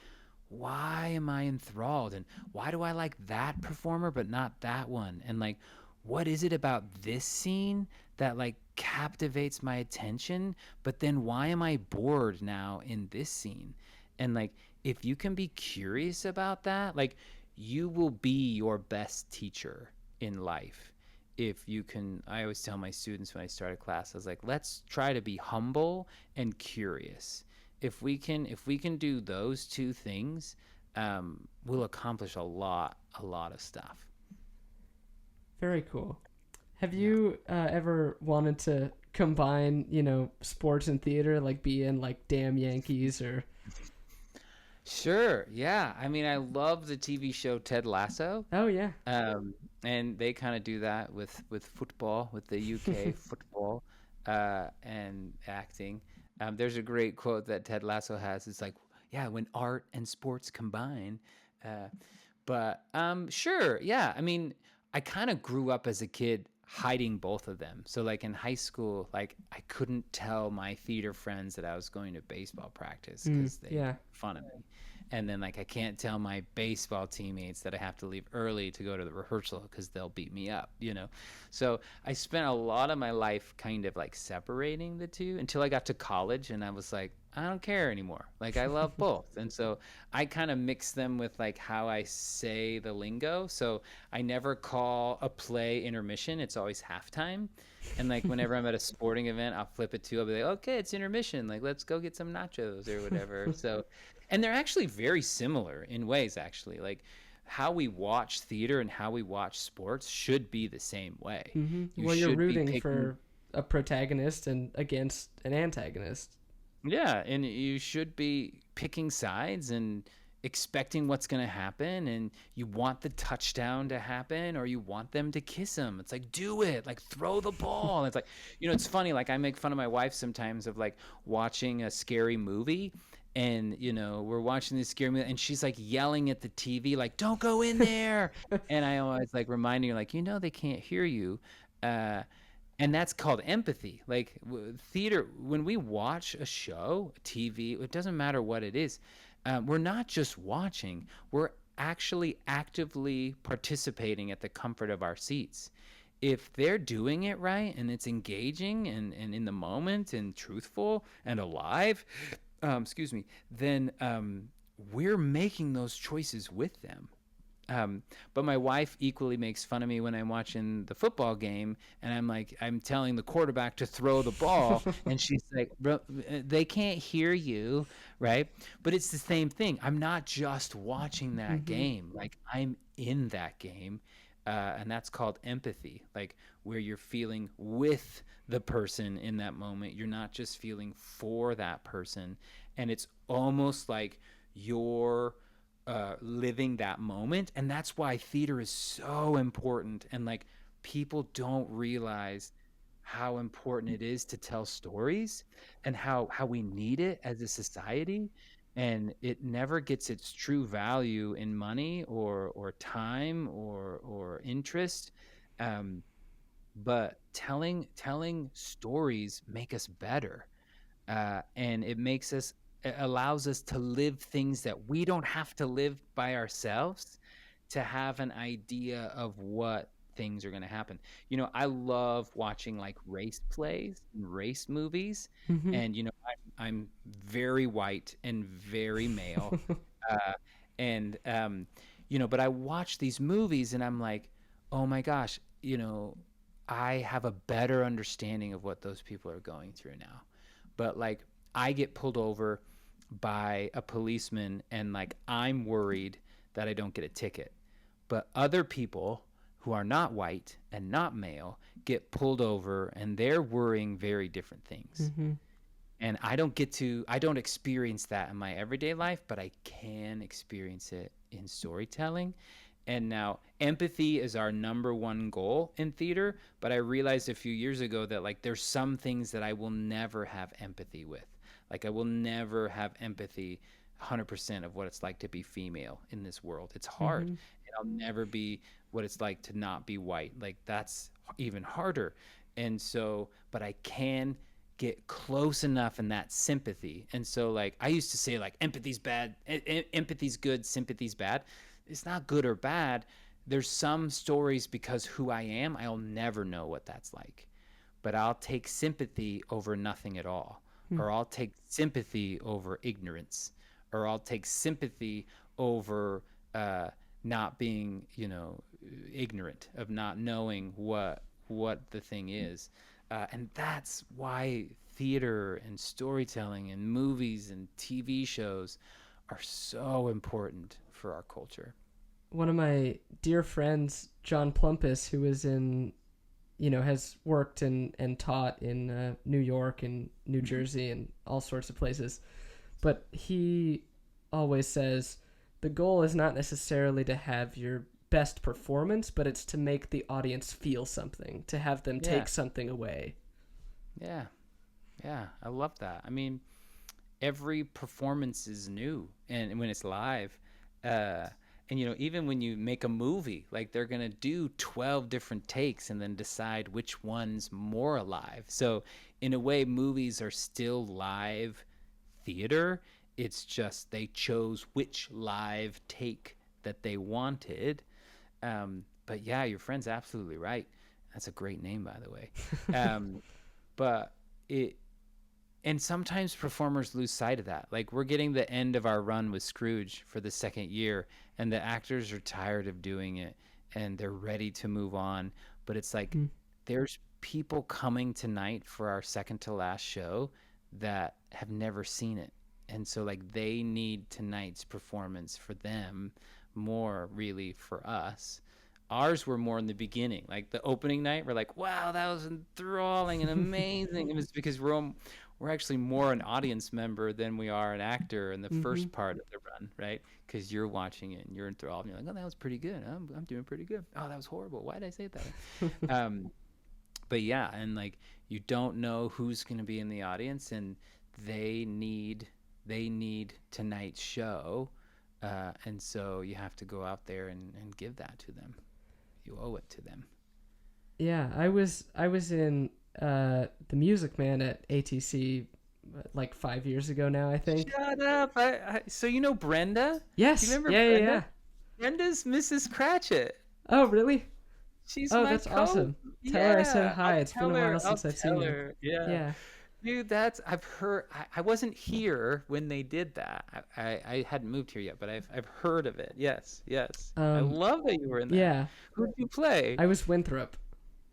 why am I enthralled, and why do I like that performer but not that one, and like what is it about this scene that like captivates my attention, but then why am I bored now in this scene? And like if you can be curious about that, like you will be your best teacher in life. If you can, I always tell my students when I start a class, I was like, let's try to be humble and curious. If we can do those two things, we'll accomplish a lot of stuff. Very cool. Have Yeah. you ever wanted to combine, sports and theater, like be in like Damn Yankees or? Sure. Yeah. I mean, I love the TV show Ted Lasso. Oh yeah. And they kind of do that with football, with the UK football, and acting. There's a great quote that Ted Lasso has. It's like, yeah, when art and sports combine. Uh, but sure, yeah. I mean, I kind of grew up as a kid hiding both of them. So like in high school, like I couldn't tell my theater friends that I was going to baseball practice because they Yeah. made fun of me. And then like I can't tell my baseball teammates that I have to leave early to go to the rehearsal because they'll beat me up. So I spent a lot of my life kind of like separating the two until I got to college, and I was like, I don't care anymore. Like I love both. And so I kind of mix them with like how I say the lingo. So I never call a play intermission. It's always halftime. And like whenever I'm at a sporting event, I'll flip it to, I'll be like, okay, it's intermission. Like, let's go get some nachos or whatever. So, and they're actually very similar in ways, actually. Like how we watch theater and how we watch sports should be the same way. You Well, you're should be rooting picking. for a protagonist and against an antagonist. Yeah, and you should be picking sides and expecting what's going to happen, and you want the touchdown to happen or you want them to kiss him. It's like, do it, like throw the ball. It's like, it's funny, like I make fun of my wife sometimes of like watching a scary movie, and we're watching this scary movie, and she's like yelling at the TV, like, "Don't go in there!" And I always like reminding her, like, they can't hear you. Uh, and that's called empathy. Like theater, when we watch a show, TV, it doesn't matter what it is. We're not just watching; we're actually actively participating at the comfort of our seats. If they're doing it right and it's engaging and in the moment and truthful and alive, excuse me, then we're making those choices with them. But my wife equally makes fun of me when I'm watching the football game and I'm telling the quarterback to throw the ball, and she's like, "Bro, they can't hear you," right? But it's the same thing. I'm not just watching that game, like I'm in that game. And that's called empathy, like where you're feeling with the person in that moment. You're not just feeling for that person. And it's almost like you're living that moment. And that's why theater is so important. And like people don't realize how important it is to tell stories and how we need it as a society. And it never gets its true value in money or time or interest. Um, but telling stories make us better, and it allows us to live things that we don't have to live by ourselves, to have an idea of what things are going to happen. I love watching like race plays and race movies, Hmm. and I'm very white and very male, uh, and but I watch these movies and I'm like, oh my gosh, I have a better understanding of what those people are going through now. But like I get pulled over by a policeman and like I'm worried that I don't get a ticket. But other people who are not white and not male get pulled over and they're worrying very different things. Hmm. And I don't experience that in my everyday life, but I can experience it in storytelling. And now empathy is our number one goal in theater, but I realized a few years ago that like there's some things that I will never have empathy with. Like I will never have empathy 100% of what it's like to be female in this world. It's hard. Hmm. And I'll never be what it's like to not be white. Like that's even harder. And so, but I can get close enough in that sympathy. And so like I used to say like empathy's bad, empathy's good, sympathy's bad. It's not good or bad. There's some stories because who I am, I'll never know what that's like. But I'll take sympathy over nothing at all. Or I'll take sympathy over ignorance. Or I'll take sympathy over not being, ignorant, of not knowing what the thing is. And that's why theater and storytelling and movies and TV shows are so important for our culture. One of my dear friends, John Plumpus, who is has worked and taught in New York and New Jersey and all sorts of places. But he always says the goal is not necessarily to have your best performance, but it's to make the audience feel something, to have them Yeah, take something away. yeah, yeah. I love that. I mean, every performance is new, and when it's live, uh, and even when you make a movie, like they're gonna do 12 different takes and then decide which one's more alive. So in a way, movies are still live theater. It's just they chose which live take that they wanted. But yeah, your friend's absolutely right. That's a great name, by the way. Um, but it and sometimes performers lose sight of that. Like we're getting the end of our run with Scrooge for the second year, and the actors are tired of doing it and they're ready to move on. But it's like Mm. there's people coming tonight for our second to last show that have never seen it. And so like they need tonight's performance for them more really for us. Ours were more in the beginning, like the opening night. We're like, wow, that was enthralling and amazing. It was because we're actually more an audience member than we are an actor in the Hmm. first part of the run, right? Because you're watching it and you're enthralled and you're like, oh, that was pretty good. I'm doing pretty good. Oh, that was horrible. Why did I say it that way? But yeah, and like you don't know who's going to be in the audience, and they need they need tonight's show. And so you have to go out there and give that to them. You owe it to them. Yeah, I was in the Music Man at ATC like 5 years ago now, I think. Shut up. So you know Brenda? Do you Yes. remember Yeah, yeah, Brenda? yeah. Brenda's Mrs. Cratchit. Oh, really? She's Oh, my that's awesome. Tell her I said Yeah, hi. It's been a while I'll since I've seen tell her. her. Yeah. Yeah. Dude, I've heard, I wasn't here when they did that. I hadn't moved here yet, but I've heard of it. Yes, yes. I Um, love that you were in that. yeah. Who did you play? I was Winthrop.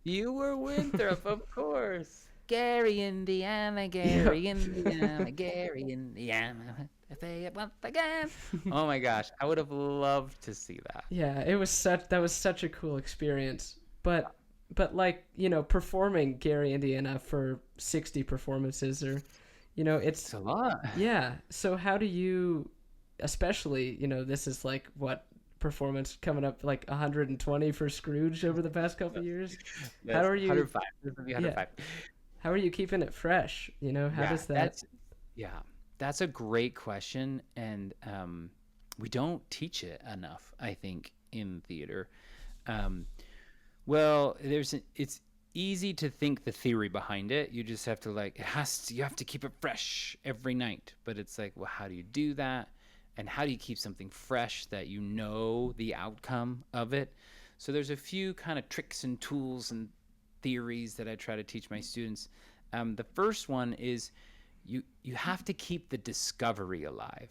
You were Winthrop, of course. Gary, Indiana, Yeah. Gary, Indiana, Gary, Indiana. I say it once again. Oh my gosh, I would have loved to see that. Yeah, that was such a cool experience. But like, performing Gary, Indiana for 60 performances or It's a lot. yeah. So how do you, especially, this is like what performance coming up like 120 for Scrooge over the past couple of years. Yes, How are you 105. This will be yeah, 105. how are you keeping it fresh? How Yeah, does that that's a great question, and we don't teach it enough, I think, in theater. Um, well, it's easy to think the theory behind it. You just have to you have to keep it fresh every night. But it's like, well, how do you do that? And how do you keep something fresh that you know the outcome of it? So there's a few kind of tricks and tools and theories that I try to teach my students. The first one is you have to keep the discovery alive.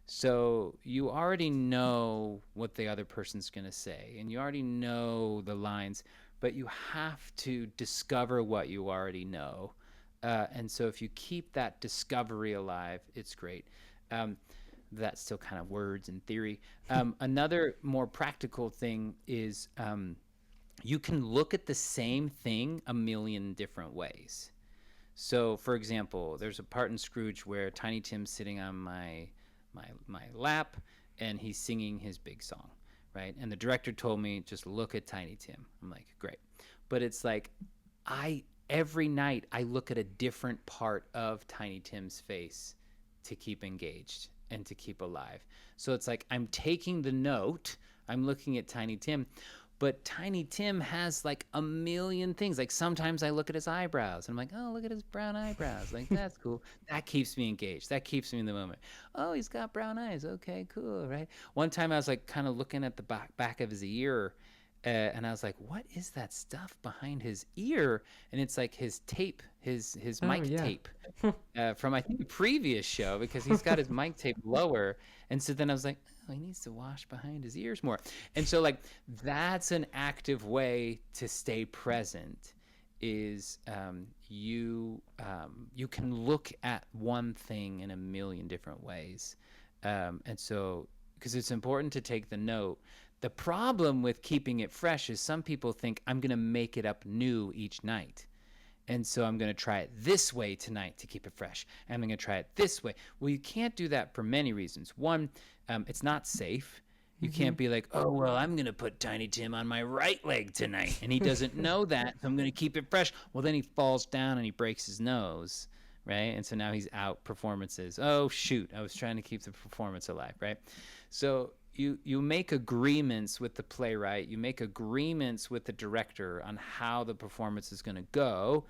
So you already know what the other person's going to say, and you already know the lines, but you have to discover what you already know. And so if you keep that discovery alive, it's great. That's still kind of words and theory. Another more practical thing is you can look at the same thing a million different ways. So, for example, there's a part in Scrooge where Tiny Tim's sitting on my lap, and he's singing his big song, right? And the director told me, just look at Tiny Tim. I'm like, great. But it's like, every night I look at a different part of Tiny Tim's face to keep engaged and to keep alive. So it's like I'm taking the note, I'm looking at Tiny Tim, but Tiny Tim has like a million things. Like sometimes I look at his eyebrows and I'm like, oh, look at his brown eyebrows. Like, that's cool. That keeps me engaged. That keeps me in the moment. Oh, he's got brown eyes. Okay, cool, right? One time I was like kind of looking at the back of his ear, and I was like, what is that stuff behind his ear? And it's like his tape, his mic tape from I think the previous show, because he's got his mic tape lower. And so then I was like, oh, he needs to wash behind his ears more. And so like that's an active way to stay present is you can look at one thing in a million different ways. And so because it's important to take the note. The problem with keeping it fresh is some people think I'm going to make it up new each night. And so I'm going to try it this way tonight to keep it fresh. And I'm going to try it this way. Well, you can't do that for many reasons. One, it's not safe. You can't be like, oh, well, I'm going to put Tiny Tim on my right leg tonight. And he doesn't know that. So I'm going to keep it fresh. Well, then he falls down and he breaks his nose, right? And so now he's out performances. Oh, shoot. I was trying to keep the performance alive, right? So you make agreements with the playwright, you make agreements with the director on how the performance is going to go,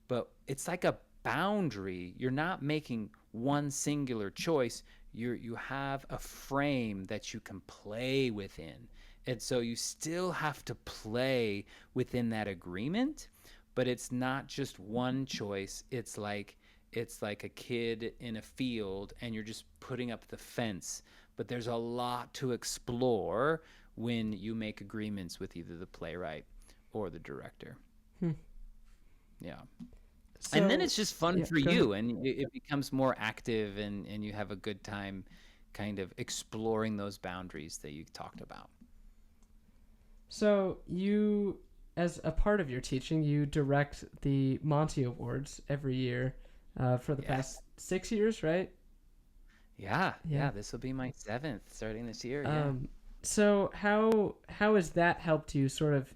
but it's like a boundary. You're not making one singular choice. You have a frame that you can play within. And so you still have to play within that agreement, but it's not just one choice. It's like a kid in a field and you're just putting up the fence. But there's a lot to explore when you make agreements with either the playwright or the director. Yeah. So, and then it's just fun for go you, ahead. and it becomes more active, and you have a good time kind of exploring those boundaries that you talked about. So you, as a part of your teaching, you direct the Monty Awards every year for the past 6 years, right? Yeah. This will be my 7th starting this year. Yeah. So how has that helped you sort of,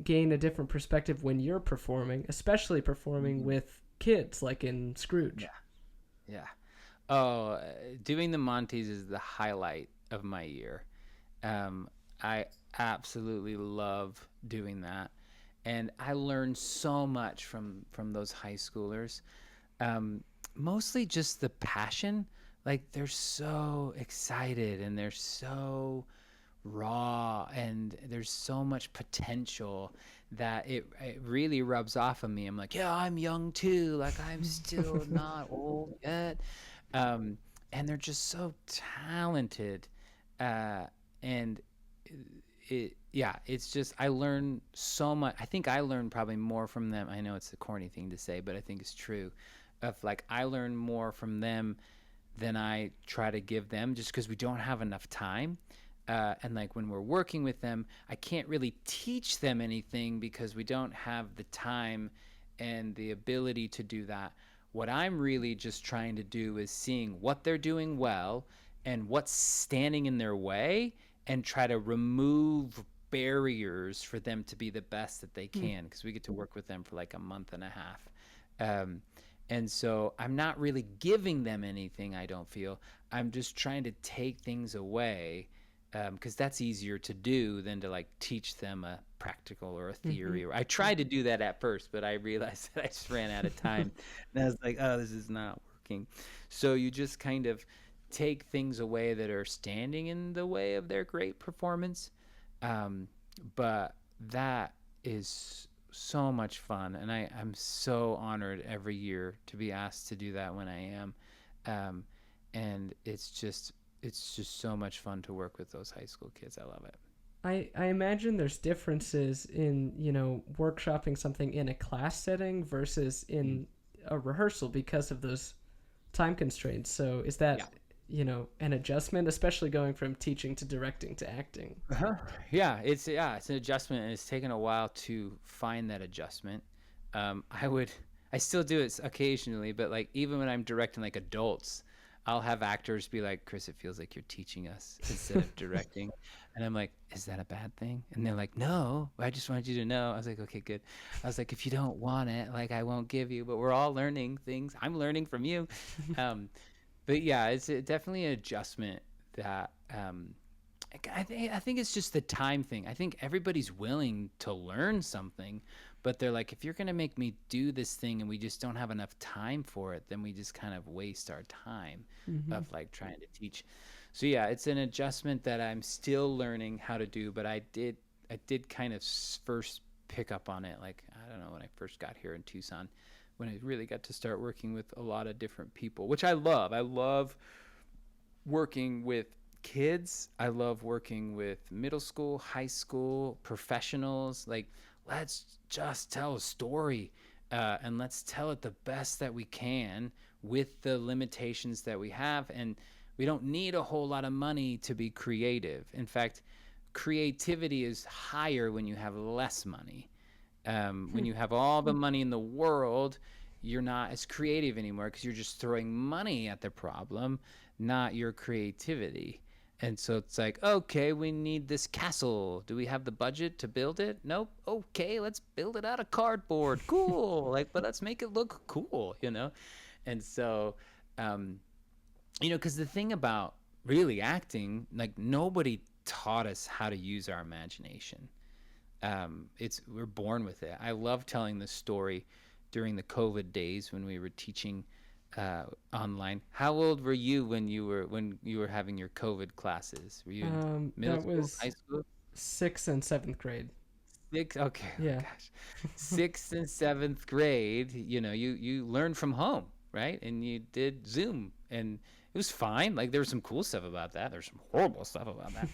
gain a different perspective when you're performing, especially performing with kids like in Scrooge? Yeah. Oh, doing the Montes is the highlight of my year. Um, I absolutely love doing that, and I learned so much from those high schoolers. Um, Mostly just the passion. Like they're so excited and they're so raw, and there's so much potential that it really rubs off of me. I'm like, yeah, I'm young too. Like I'm still not old yet. Um, and they're just so talented. Uh, and yeah, it's just, I learn so much. I think I learn probably more from them. I know it's a corny thing to say, but I think it's true. Of like, I learn more from them than I try to give them, just because we don't have enough time. And like when we're working with them, I can't really teach them anything because we don't have the time and the ability to do that. What I'm really just trying to do is seeing what they're doing well and what's standing in their way, and try to remove barriers for them to be the best that they Hmm. can, because we get to work with them for like a month and a half. Um, and so I'm not really giving them anything, I don't feel. I'm just trying to take things away, because that's easier to do than to like teach them a practical or a Hmm. theory. Or I tried to do that at first, but I realized that I just ran out of time. And I was like, oh, this is not working. So you just kind of take things away that are standing in the way of their great performance. Um, but that is so much fun, and I'm so honored every year to be asked to do that when I am. Um, and it's just so much fun to work with those high school kids. I love it. I imagine there's differences in, workshopping something in a class setting versus Mm. in a rehearsal because of those time constraints. So is Yeah. that, an adjustment, especially going from teaching to directing to acting? Uh-huh. Yeah, it's an adjustment, and it's taken a while to find that adjustment. I still do it occasionally, but like even when I'm directing like adults, I'll have actors be like, "Chris, it feels like you're teaching us instead of directing," and I'm like, "Is that a bad thing?" And they're like, "No, I just wanted you to know." I was like, "Okay, good." I was like, "If you don't want it, like I won't give you, but we're all learning things. I'm learning from you." Um, but yeah, it's definitely an adjustment that I think it's just the time thing. I think everybody's willing to learn something, but they're like, if you're gonna make me do this thing and we just don't have enough time for it, then we just kind of waste our time Hmm. of like trying to teach. So yeah, it's an adjustment that I'm still learning how to do, but I did kind of first pick up on it, like I don't know, when I first got here in Tucson, when I really got to start working with a lot of different people, which I love. I love working with kids. I love working with middle school, high school, professionals. Like, let's just tell a story, and let's tell it the best that we can with the limitations that we have. And we don't need a whole lot of money to be creative. In fact, creativity is higher when you have less money. When you have all the money in the world, you're not as creative anymore because you're just throwing money at the problem, not your creativity. And so it's like, okay, we need this castle. Do we have the budget to build it? Nope. Okay, let's build it out of cardboard. Cool. Like, but let's make it look cool. And so, um, because the thing about really acting, like nobody taught us how to use our imagination. It's We're born with it. I love telling this story during the COVID days when we were teaching online. How old were you when you were having your COVID classes? Were you in middle That school, was high school? sixth and seventh grade. Six. Okay. Oh Yeah. gosh, sixth and seventh grade. You learned from home, right? And you did Zoom, and it was fine. Like there was some cool stuff about that. There's some horrible stuff about that.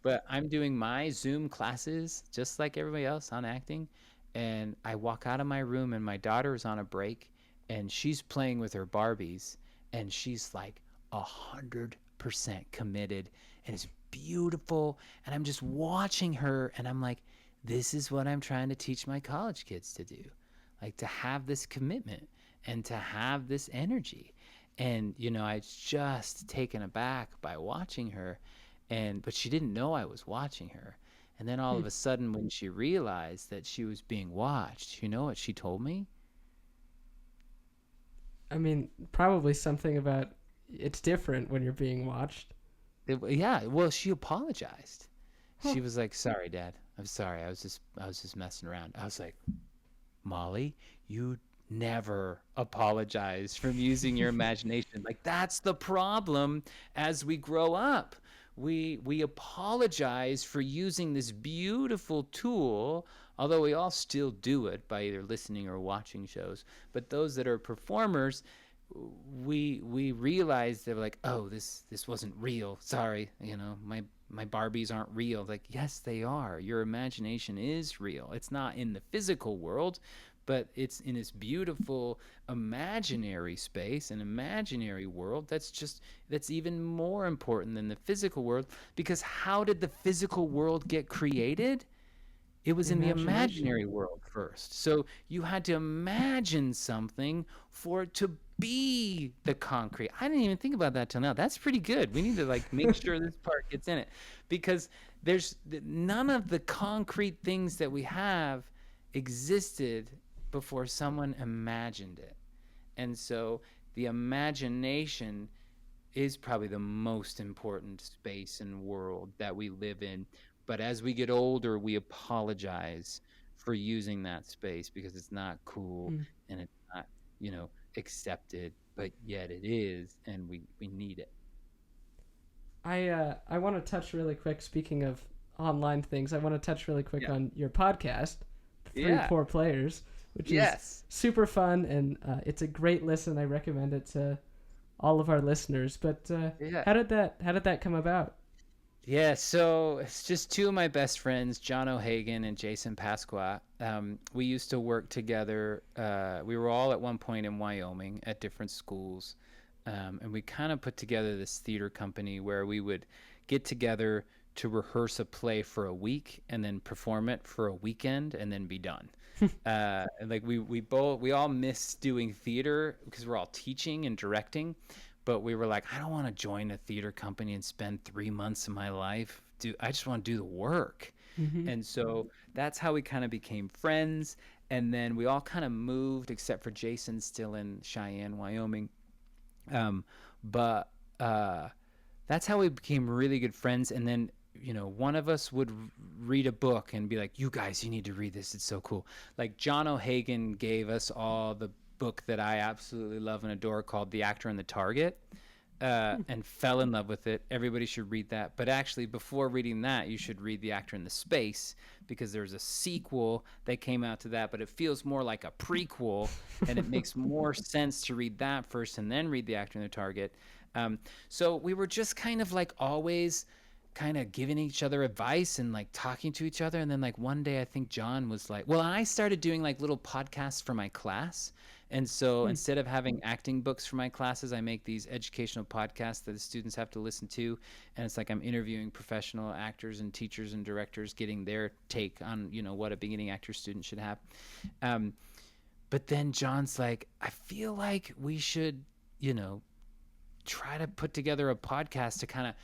But I'm doing my Zoom classes just like everybody else on acting, and I walk out of my room, and my daughter is on a break, and she's playing with her Barbies, and she's like 100% committed, and it's beautiful. And I'm just watching her, and I'm like, this is what I'm trying to teach my college kids to do, like to have this commitment and to have this energy. And I was just taken aback by watching her, but she didn't know I was watching her. And then all of a sudden, when she realized that she was being watched, you know what she told me? I mean, probably something about it's different when you're being watched. Yeah, well, she apologized. Huh. She was like, "Sorry, Dad. I'm sorry. I was just messing around." I was like, "Molly, you never apologize from using your imagination. Like that's the problem as we grow up. We apologize for using this beautiful tool, although we all still do it by either listening or watching shows. But those that are performers, we realize they're like, oh, this wasn't real. Sorry, my Barbies aren't real. Like, yes, they are. Your imagination is real. It's not in the physical world, but it's in this beautiful imaginary space, an imaginary world that's even more important than the physical world, because how did the physical world get created? It was in the Imagination. imaginary world first. So you had to imagine something for it to be the concrete. I didn't even think about that till now. That's pretty good. We need to like make sure this part gets in it, because there's none of the concrete things that we have existed before someone imagined it. And so the imagination is probably the most important space and world that we live in. But as we get older, we apologize for using that space because it's not cool Hmm. and it's not, accepted, but yet it is, and we need it. I want to touch really quick. Speaking of online things, I want to touch really quick Yeah. on your podcast, Three Yeah. Poor Players, which is Yes. super fun, and it's a great listen. I recommend it to all of our listeners. But Yeah. how did that come about? Yeah, so it's just two of my best friends, John O'Hagan and Jason Pasqua. We used to work together. We were all at one point in Wyoming at different schools. And we kind of put together this theater company where we would get together to rehearse a play for a week and then perform it for a weekend and then be done. And like we all miss doing theater because we're all teaching and directing, but we were like, I don't want to join a theater company and spend 3 months of my life. I just want to do the work. Hmm. And so that's how we kind of became friends. And then we all kind of moved, except for Jason, still in Cheyenne, Wyoming. Um, but that's how we became really good friends. And then, one of us would read a book and be like, you guys, you need to read this. It's so cool. Like John O'Hagan gave us all the book that I absolutely love and adore called The Actor and the Target. And fell in love with it. Everybody should read that. But actually, before reading that, you should read The Actor in the Space, because there's a sequel that came out to that, but it feels more like a prequel, and it makes more sense to read that first and then read The Actor in the Target. So we were just kind of like always kind of giving each other advice and like talking to each other. And then like one day I think John was like, well, I started doing like little podcasts for my class. And so instead of having acting books for my classes, I make these educational podcasts that the students have to listen to. And it's like I'm interviewing professional actors and teachers and directors, getting their take on, what a beginning actor student should have. But then John's like, I feel like we should, try to put together a podcast to kind of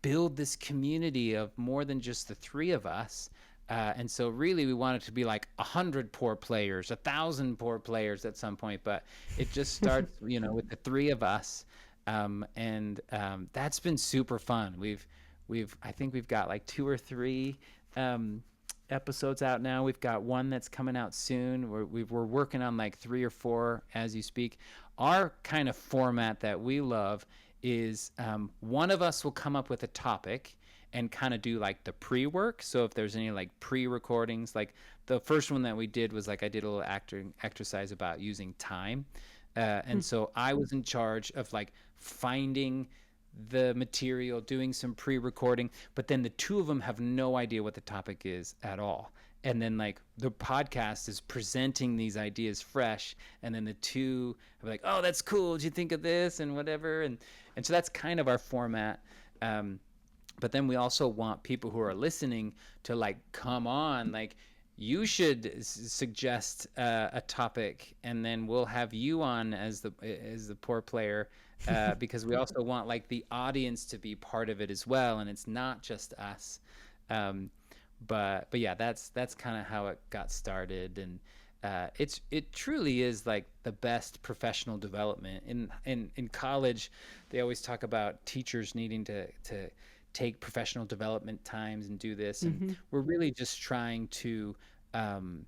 build this community of more than just the three of us. And so really we want it to be like 100 poor players, 1,000 poor players at some point, but it just starts, with the three of us. That's been super fun. I think we've got like 2 or 3 episodes out now. We've got one that's coming out soon. We're working on like 3 or 4 as you speak. Our kind of format that we love is one of us will come up with a topic and kind of do like the pre-work. So if there's any like pre-recordings, like the first one that we did was like I did a little acting exercise about using time. And so I was in charge of like finding the material, doing some pre-recording, but then the two of them have no idea what the topic is at all. And then like the podcast is presenting these ideas fresh, and then the two are like, oh, that's cool, did you think of this and whatever. And so that's kind of our format. But then we also want people who are listening to like come on, like you should suggest a topic, and then we'll have you on as the poor player, because we also want like the audience to be part of it as well, and it's not just us. But yeah, that's kind of how it got started. And it truly is like the best professional development. In college, they always talk about teachers needing to take professional development times and do this, and Mm-hmm. we're really just trying to um,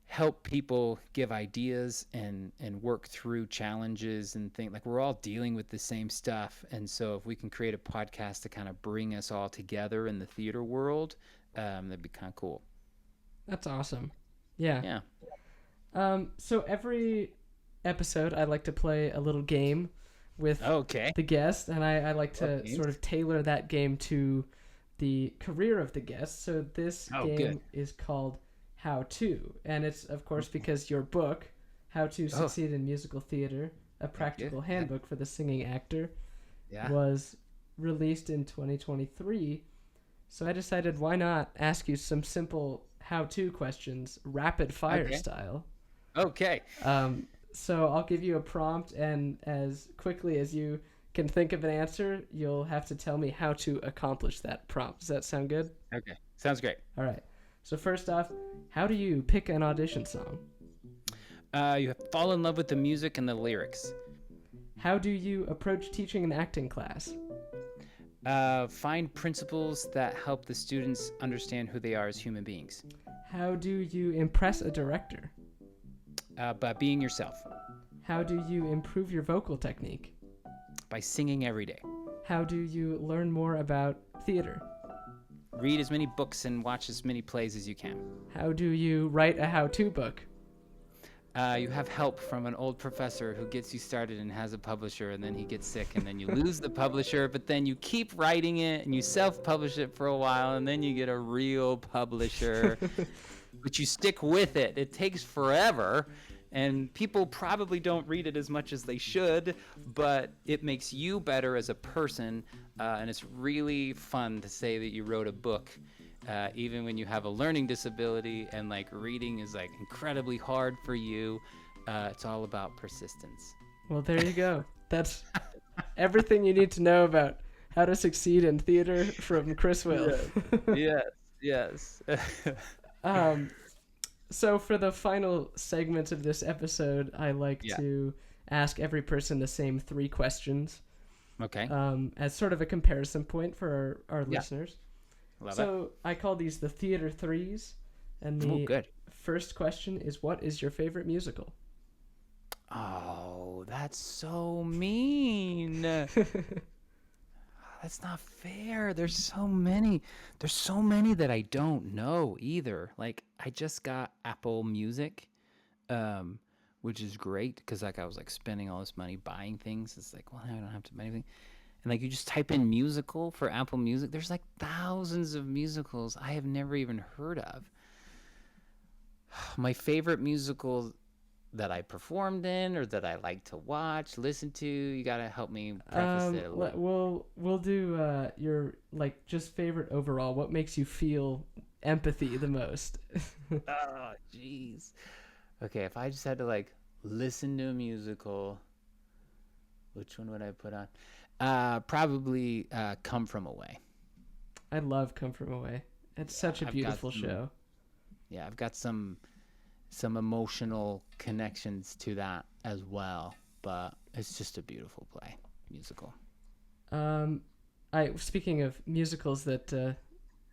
help people give ideas and work through challenges and think like we're all dealing with the same stuff. And so if we can create a podcast to kind of bring us all together in the theater world, that'd be kind of cool. That's awesome. Yeah. Yeah. So every episode, I like to play a little game with Okay. the guest, and I like Love to games. sort of tailor that game to the career of the guest. So this Oh, game good. is called How To, and it's, of course, because your book, How to Oh, Succeed in Musical Theater, a thank you. Practical Yeah. Handbook for the Singing Actor, Yeah. was released in 2023. So I decided, why not ask you some simple how-to questions, rapid fire Okay. style. Okay. So I'll give you a prompt, and as quickly as you can think of an answer, you'll have to tell me how to accomplish that prompt. Does that sound good? Okay. Sounds great. All right. So first off, how do you pick an audition song? You have to fall in love with the music and the lyrics. How do you approach teaching an acting class? Find principles that help the students understand who they are as human beings. How do you impress a director? By being yourself. How do you improve your vocal technique? By singing every day. How do you learn more about theater? Read as many books and watch as many plays as you can. How do you write a how-to book? You have help from an old professor who gets you started and has a publisher, and then he gets sick, and then you lose the publisher, but then you keep writing it and you self-publish it for a while, and then you get a real publisher. But you stick with it. It takes forever, and people probably don't read it as much as they should, but it makes you better as a person, and it's really fun to say that you wrote a book. Even when you have a learning disability and like reading is like incredibly hard for you, it's all about persistence. Well, there you go. That's everything you need to know about how to succeed in theater from Chris Will. Yes, yes. So for the final segment of this episode, I like Yeah. to ask every person the same 3 questions Okay. as sort of a comparison point for our Yeah. listeners. Love it. So I call these the Theater Threes, and Oh, the good. first question is, what is your favorite musical? Oh, that's so mean. That's not fair. There's so many. There's so many that I don't know either. Like I just got Apple Music, which is great because like I was like spending all this money buying things. It's like, well, now I don't have to buy anything. And like you just type in musical for Apple Music. There's like thousands of musicals I have never even heard of. My favorite musical that I performed in or that I like to watch, listen to, you gotta help me preface it a little. We'll do your like just favorite overall. What makes you feel empathy the most? Oh, jeez. Okay, if I just had to like listen to a musical, which one would I put on? Probably Come From Away. I love Come From Away. It's such a I've got beautiful some- show. Yeah, I've got some emotional connections to that as well, but it's just a beautiful play, musical. I speaking of musicals that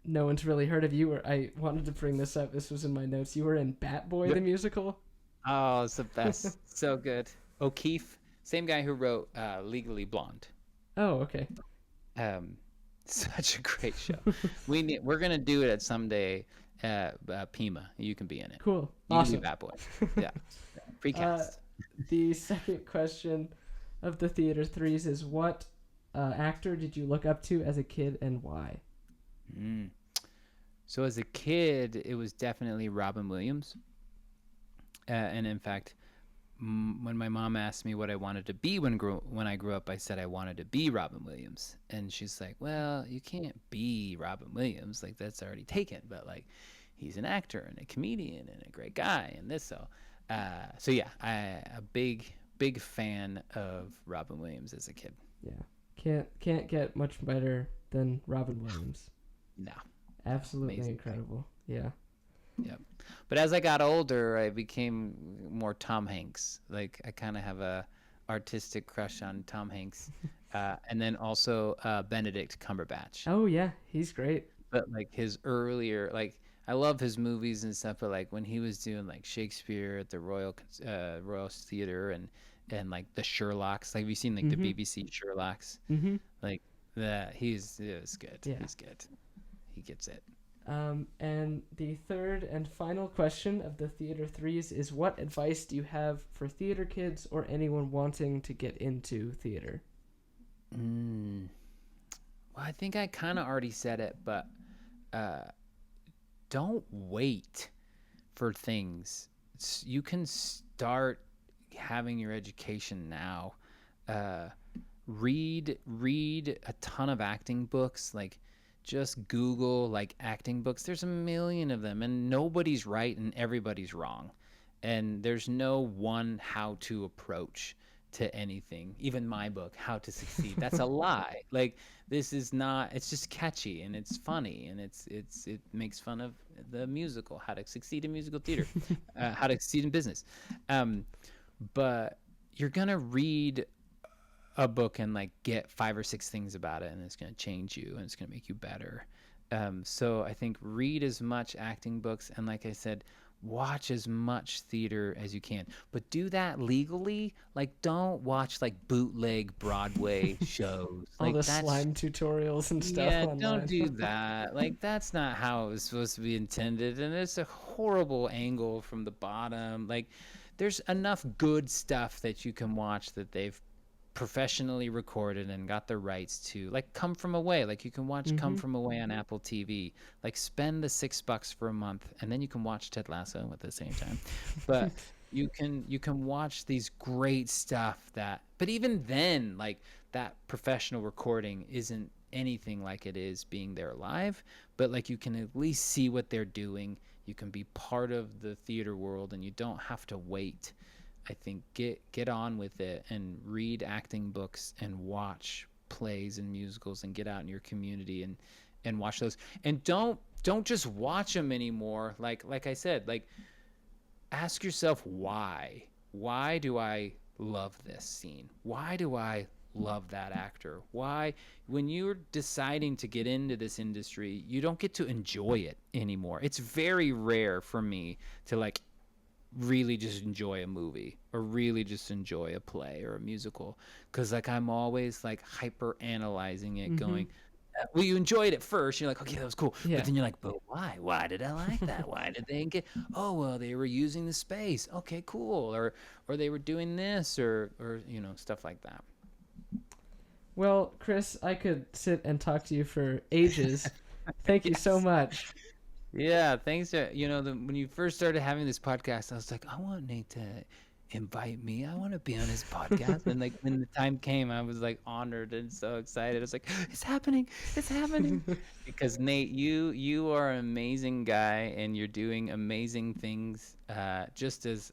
no one's really heard of, I wanted to bring this up. This was in my notes. You were in Bat Boy Yep. the musical. Oh, it's the best. So good. O'Keefe, same guy who wrote Legally Blonde. Oh, okay. Such a great show. We're gonna do it at someday. Pima, you can be in it. Cool. You can be Awesome. Bat Boy. Yeah, precast. The second question of the Theater Threes is, what actor did you look up to as a kid and why? So as a kid, it was definitely Robin Williams. And in fact, when my mom asked me what I wanted to be when I grew up, I said I wanted to be Robin Williams. And she's like, well, you can't be Robin Williams. Like, that's already taken. But, like, he's an actor and a comedian and a great guy and this. So yeah, a big fan of Robin Williams as a kid. Yeah. Can't get much better than Robin Williams. No. Absolutely Amazing. incredible. Yeah. Yep. But as I got older, I became more Tom Hanks. Like I kind of have a artistic crush on Tom Hanks, and then also Benedict Cumberbatch. Oh yeah, he's great. But like his earlier, like I love his movies and stuff. But like when he was doing like Shakespeare at the Royal Theater and like the Sherlocks, like have you seen like the Mm-hmm. BBC Sherlocks? Mm-hmm. Like that, he's good. Yeah. He's good. He gets it. And the third and final question of the Theater Threes is, what advice do you have for theater kids or anyone wanting to get into theater? Well, I think I kind of already said it, but don't wait for things. You can start having your education now. Read a ton of acting books. Like just Google like acting books. There's a million of them, and nobody's right and everybody's wrong. And there's no one how to approach to anything. Even my book, How to Succeed, that's a lie. Like this is not. It's just catchy and it's funny and it makes fun of the musical, How to Succeed in Musical Theater, How to Succeed in Business. But you're gonna read a book and like get 5 or 6 things about it, and it's going to change you and it's going to make you better. So I think read as much acting books, and like I said, watch as much theater as you can, but do that legally. Like don't watch like bootleg Broadway shows. All Like the that's slime tutorials and stuff yeah, online. don't do that. Like that's not how it was supposed to be intended, and it's a horrible angle from the bottom. Like there's enough good stuff that you can watch that they've professionally recorded and got the rights to, like Come From Away. Like you can watch Come From Away on Apple TV. Like spend the $6 for a month, and then you can watch Ted Lasso at the same time. But you can watch these great stuff that, but even then, like that professional recording isn't anything like it is being there live. But like you can at least see what they're doing. You can be part of the theater world, and you don't have to wait. I think get on with it and read acting books and watch plays and musicals and get out in your community and watch those. And don't just watch them anymore. Like I said, like ask yourself why. Why do I love this scene? Why do I love that actor? Why, when you're deciding to get into this industry, you don't get to enjoy it anymore. It's very rare for me to like really just enjoy a movie or really just enjoy a play or a musical, because like I'm always like hyper analyzing it, going, well, you enjoyed it first, you're like, okay, that was cool, Yeah. but then you're like, but why did I like that? Why did they get, oh well, they were using the space, okay, cool, or they were doing this, or you know, stuff like that. Well, Chris, I could sit and talk to you for ages. Thank you so Yes. much. Yeah, thanks. You know, when you first started having this podcast, I was like, I want Nate to invite me. I want to be on his podcast. And like when the time came, I was like honored and so excited. I was like, it's happening. It's happening. Because Nate, you are an amazing guy, and you're doing amazing things just as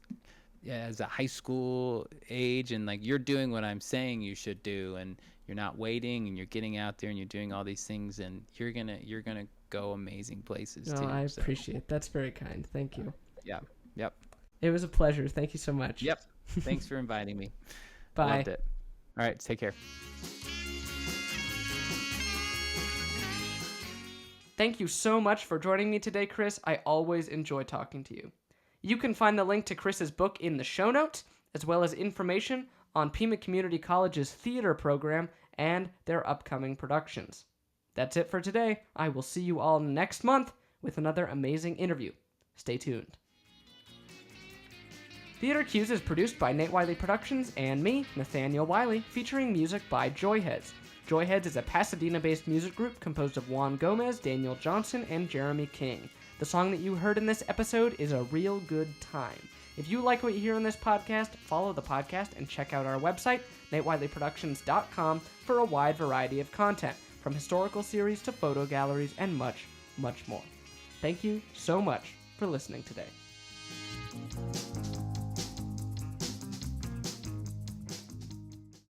a high school age, and like you're doing what I'm saying you should do, and you're not waiting, and you're getting out there and you're doing all these things, and you're gonna go amazing places No, too. I So, appreciate it. That's very kind. Thank you. yeah. Yep. It was a pleasure. Thank you so much. Yep. Thanks for inviting me. Bye. Loved it. All right. Take care. Thank you so much for joining me today, Chris. I always enjoy talking to you. You can find the link to Chris's book in the show notes, as well as information on Pima Community College's theater program and their upcoming productions. That's it for today. I will see you all next month with another amazing interview. Stay tuned. Theater Cues is produced by Nate Wiley Productions and me, Nathaniel Wiley, featuring music by Joyheads. Joyheads is a Pasadena-based music group composed of Juan Gomez, Daniel Johnson, and Jeremy King. The song that you heard in this episode is A Real Good Time. If you like what you hear on this podcast, follow the podcast and check out our website, natewileyproductions.com, for a wide variety of content, from historical series to photo galleries and much, much more. Thank you so much for listening today.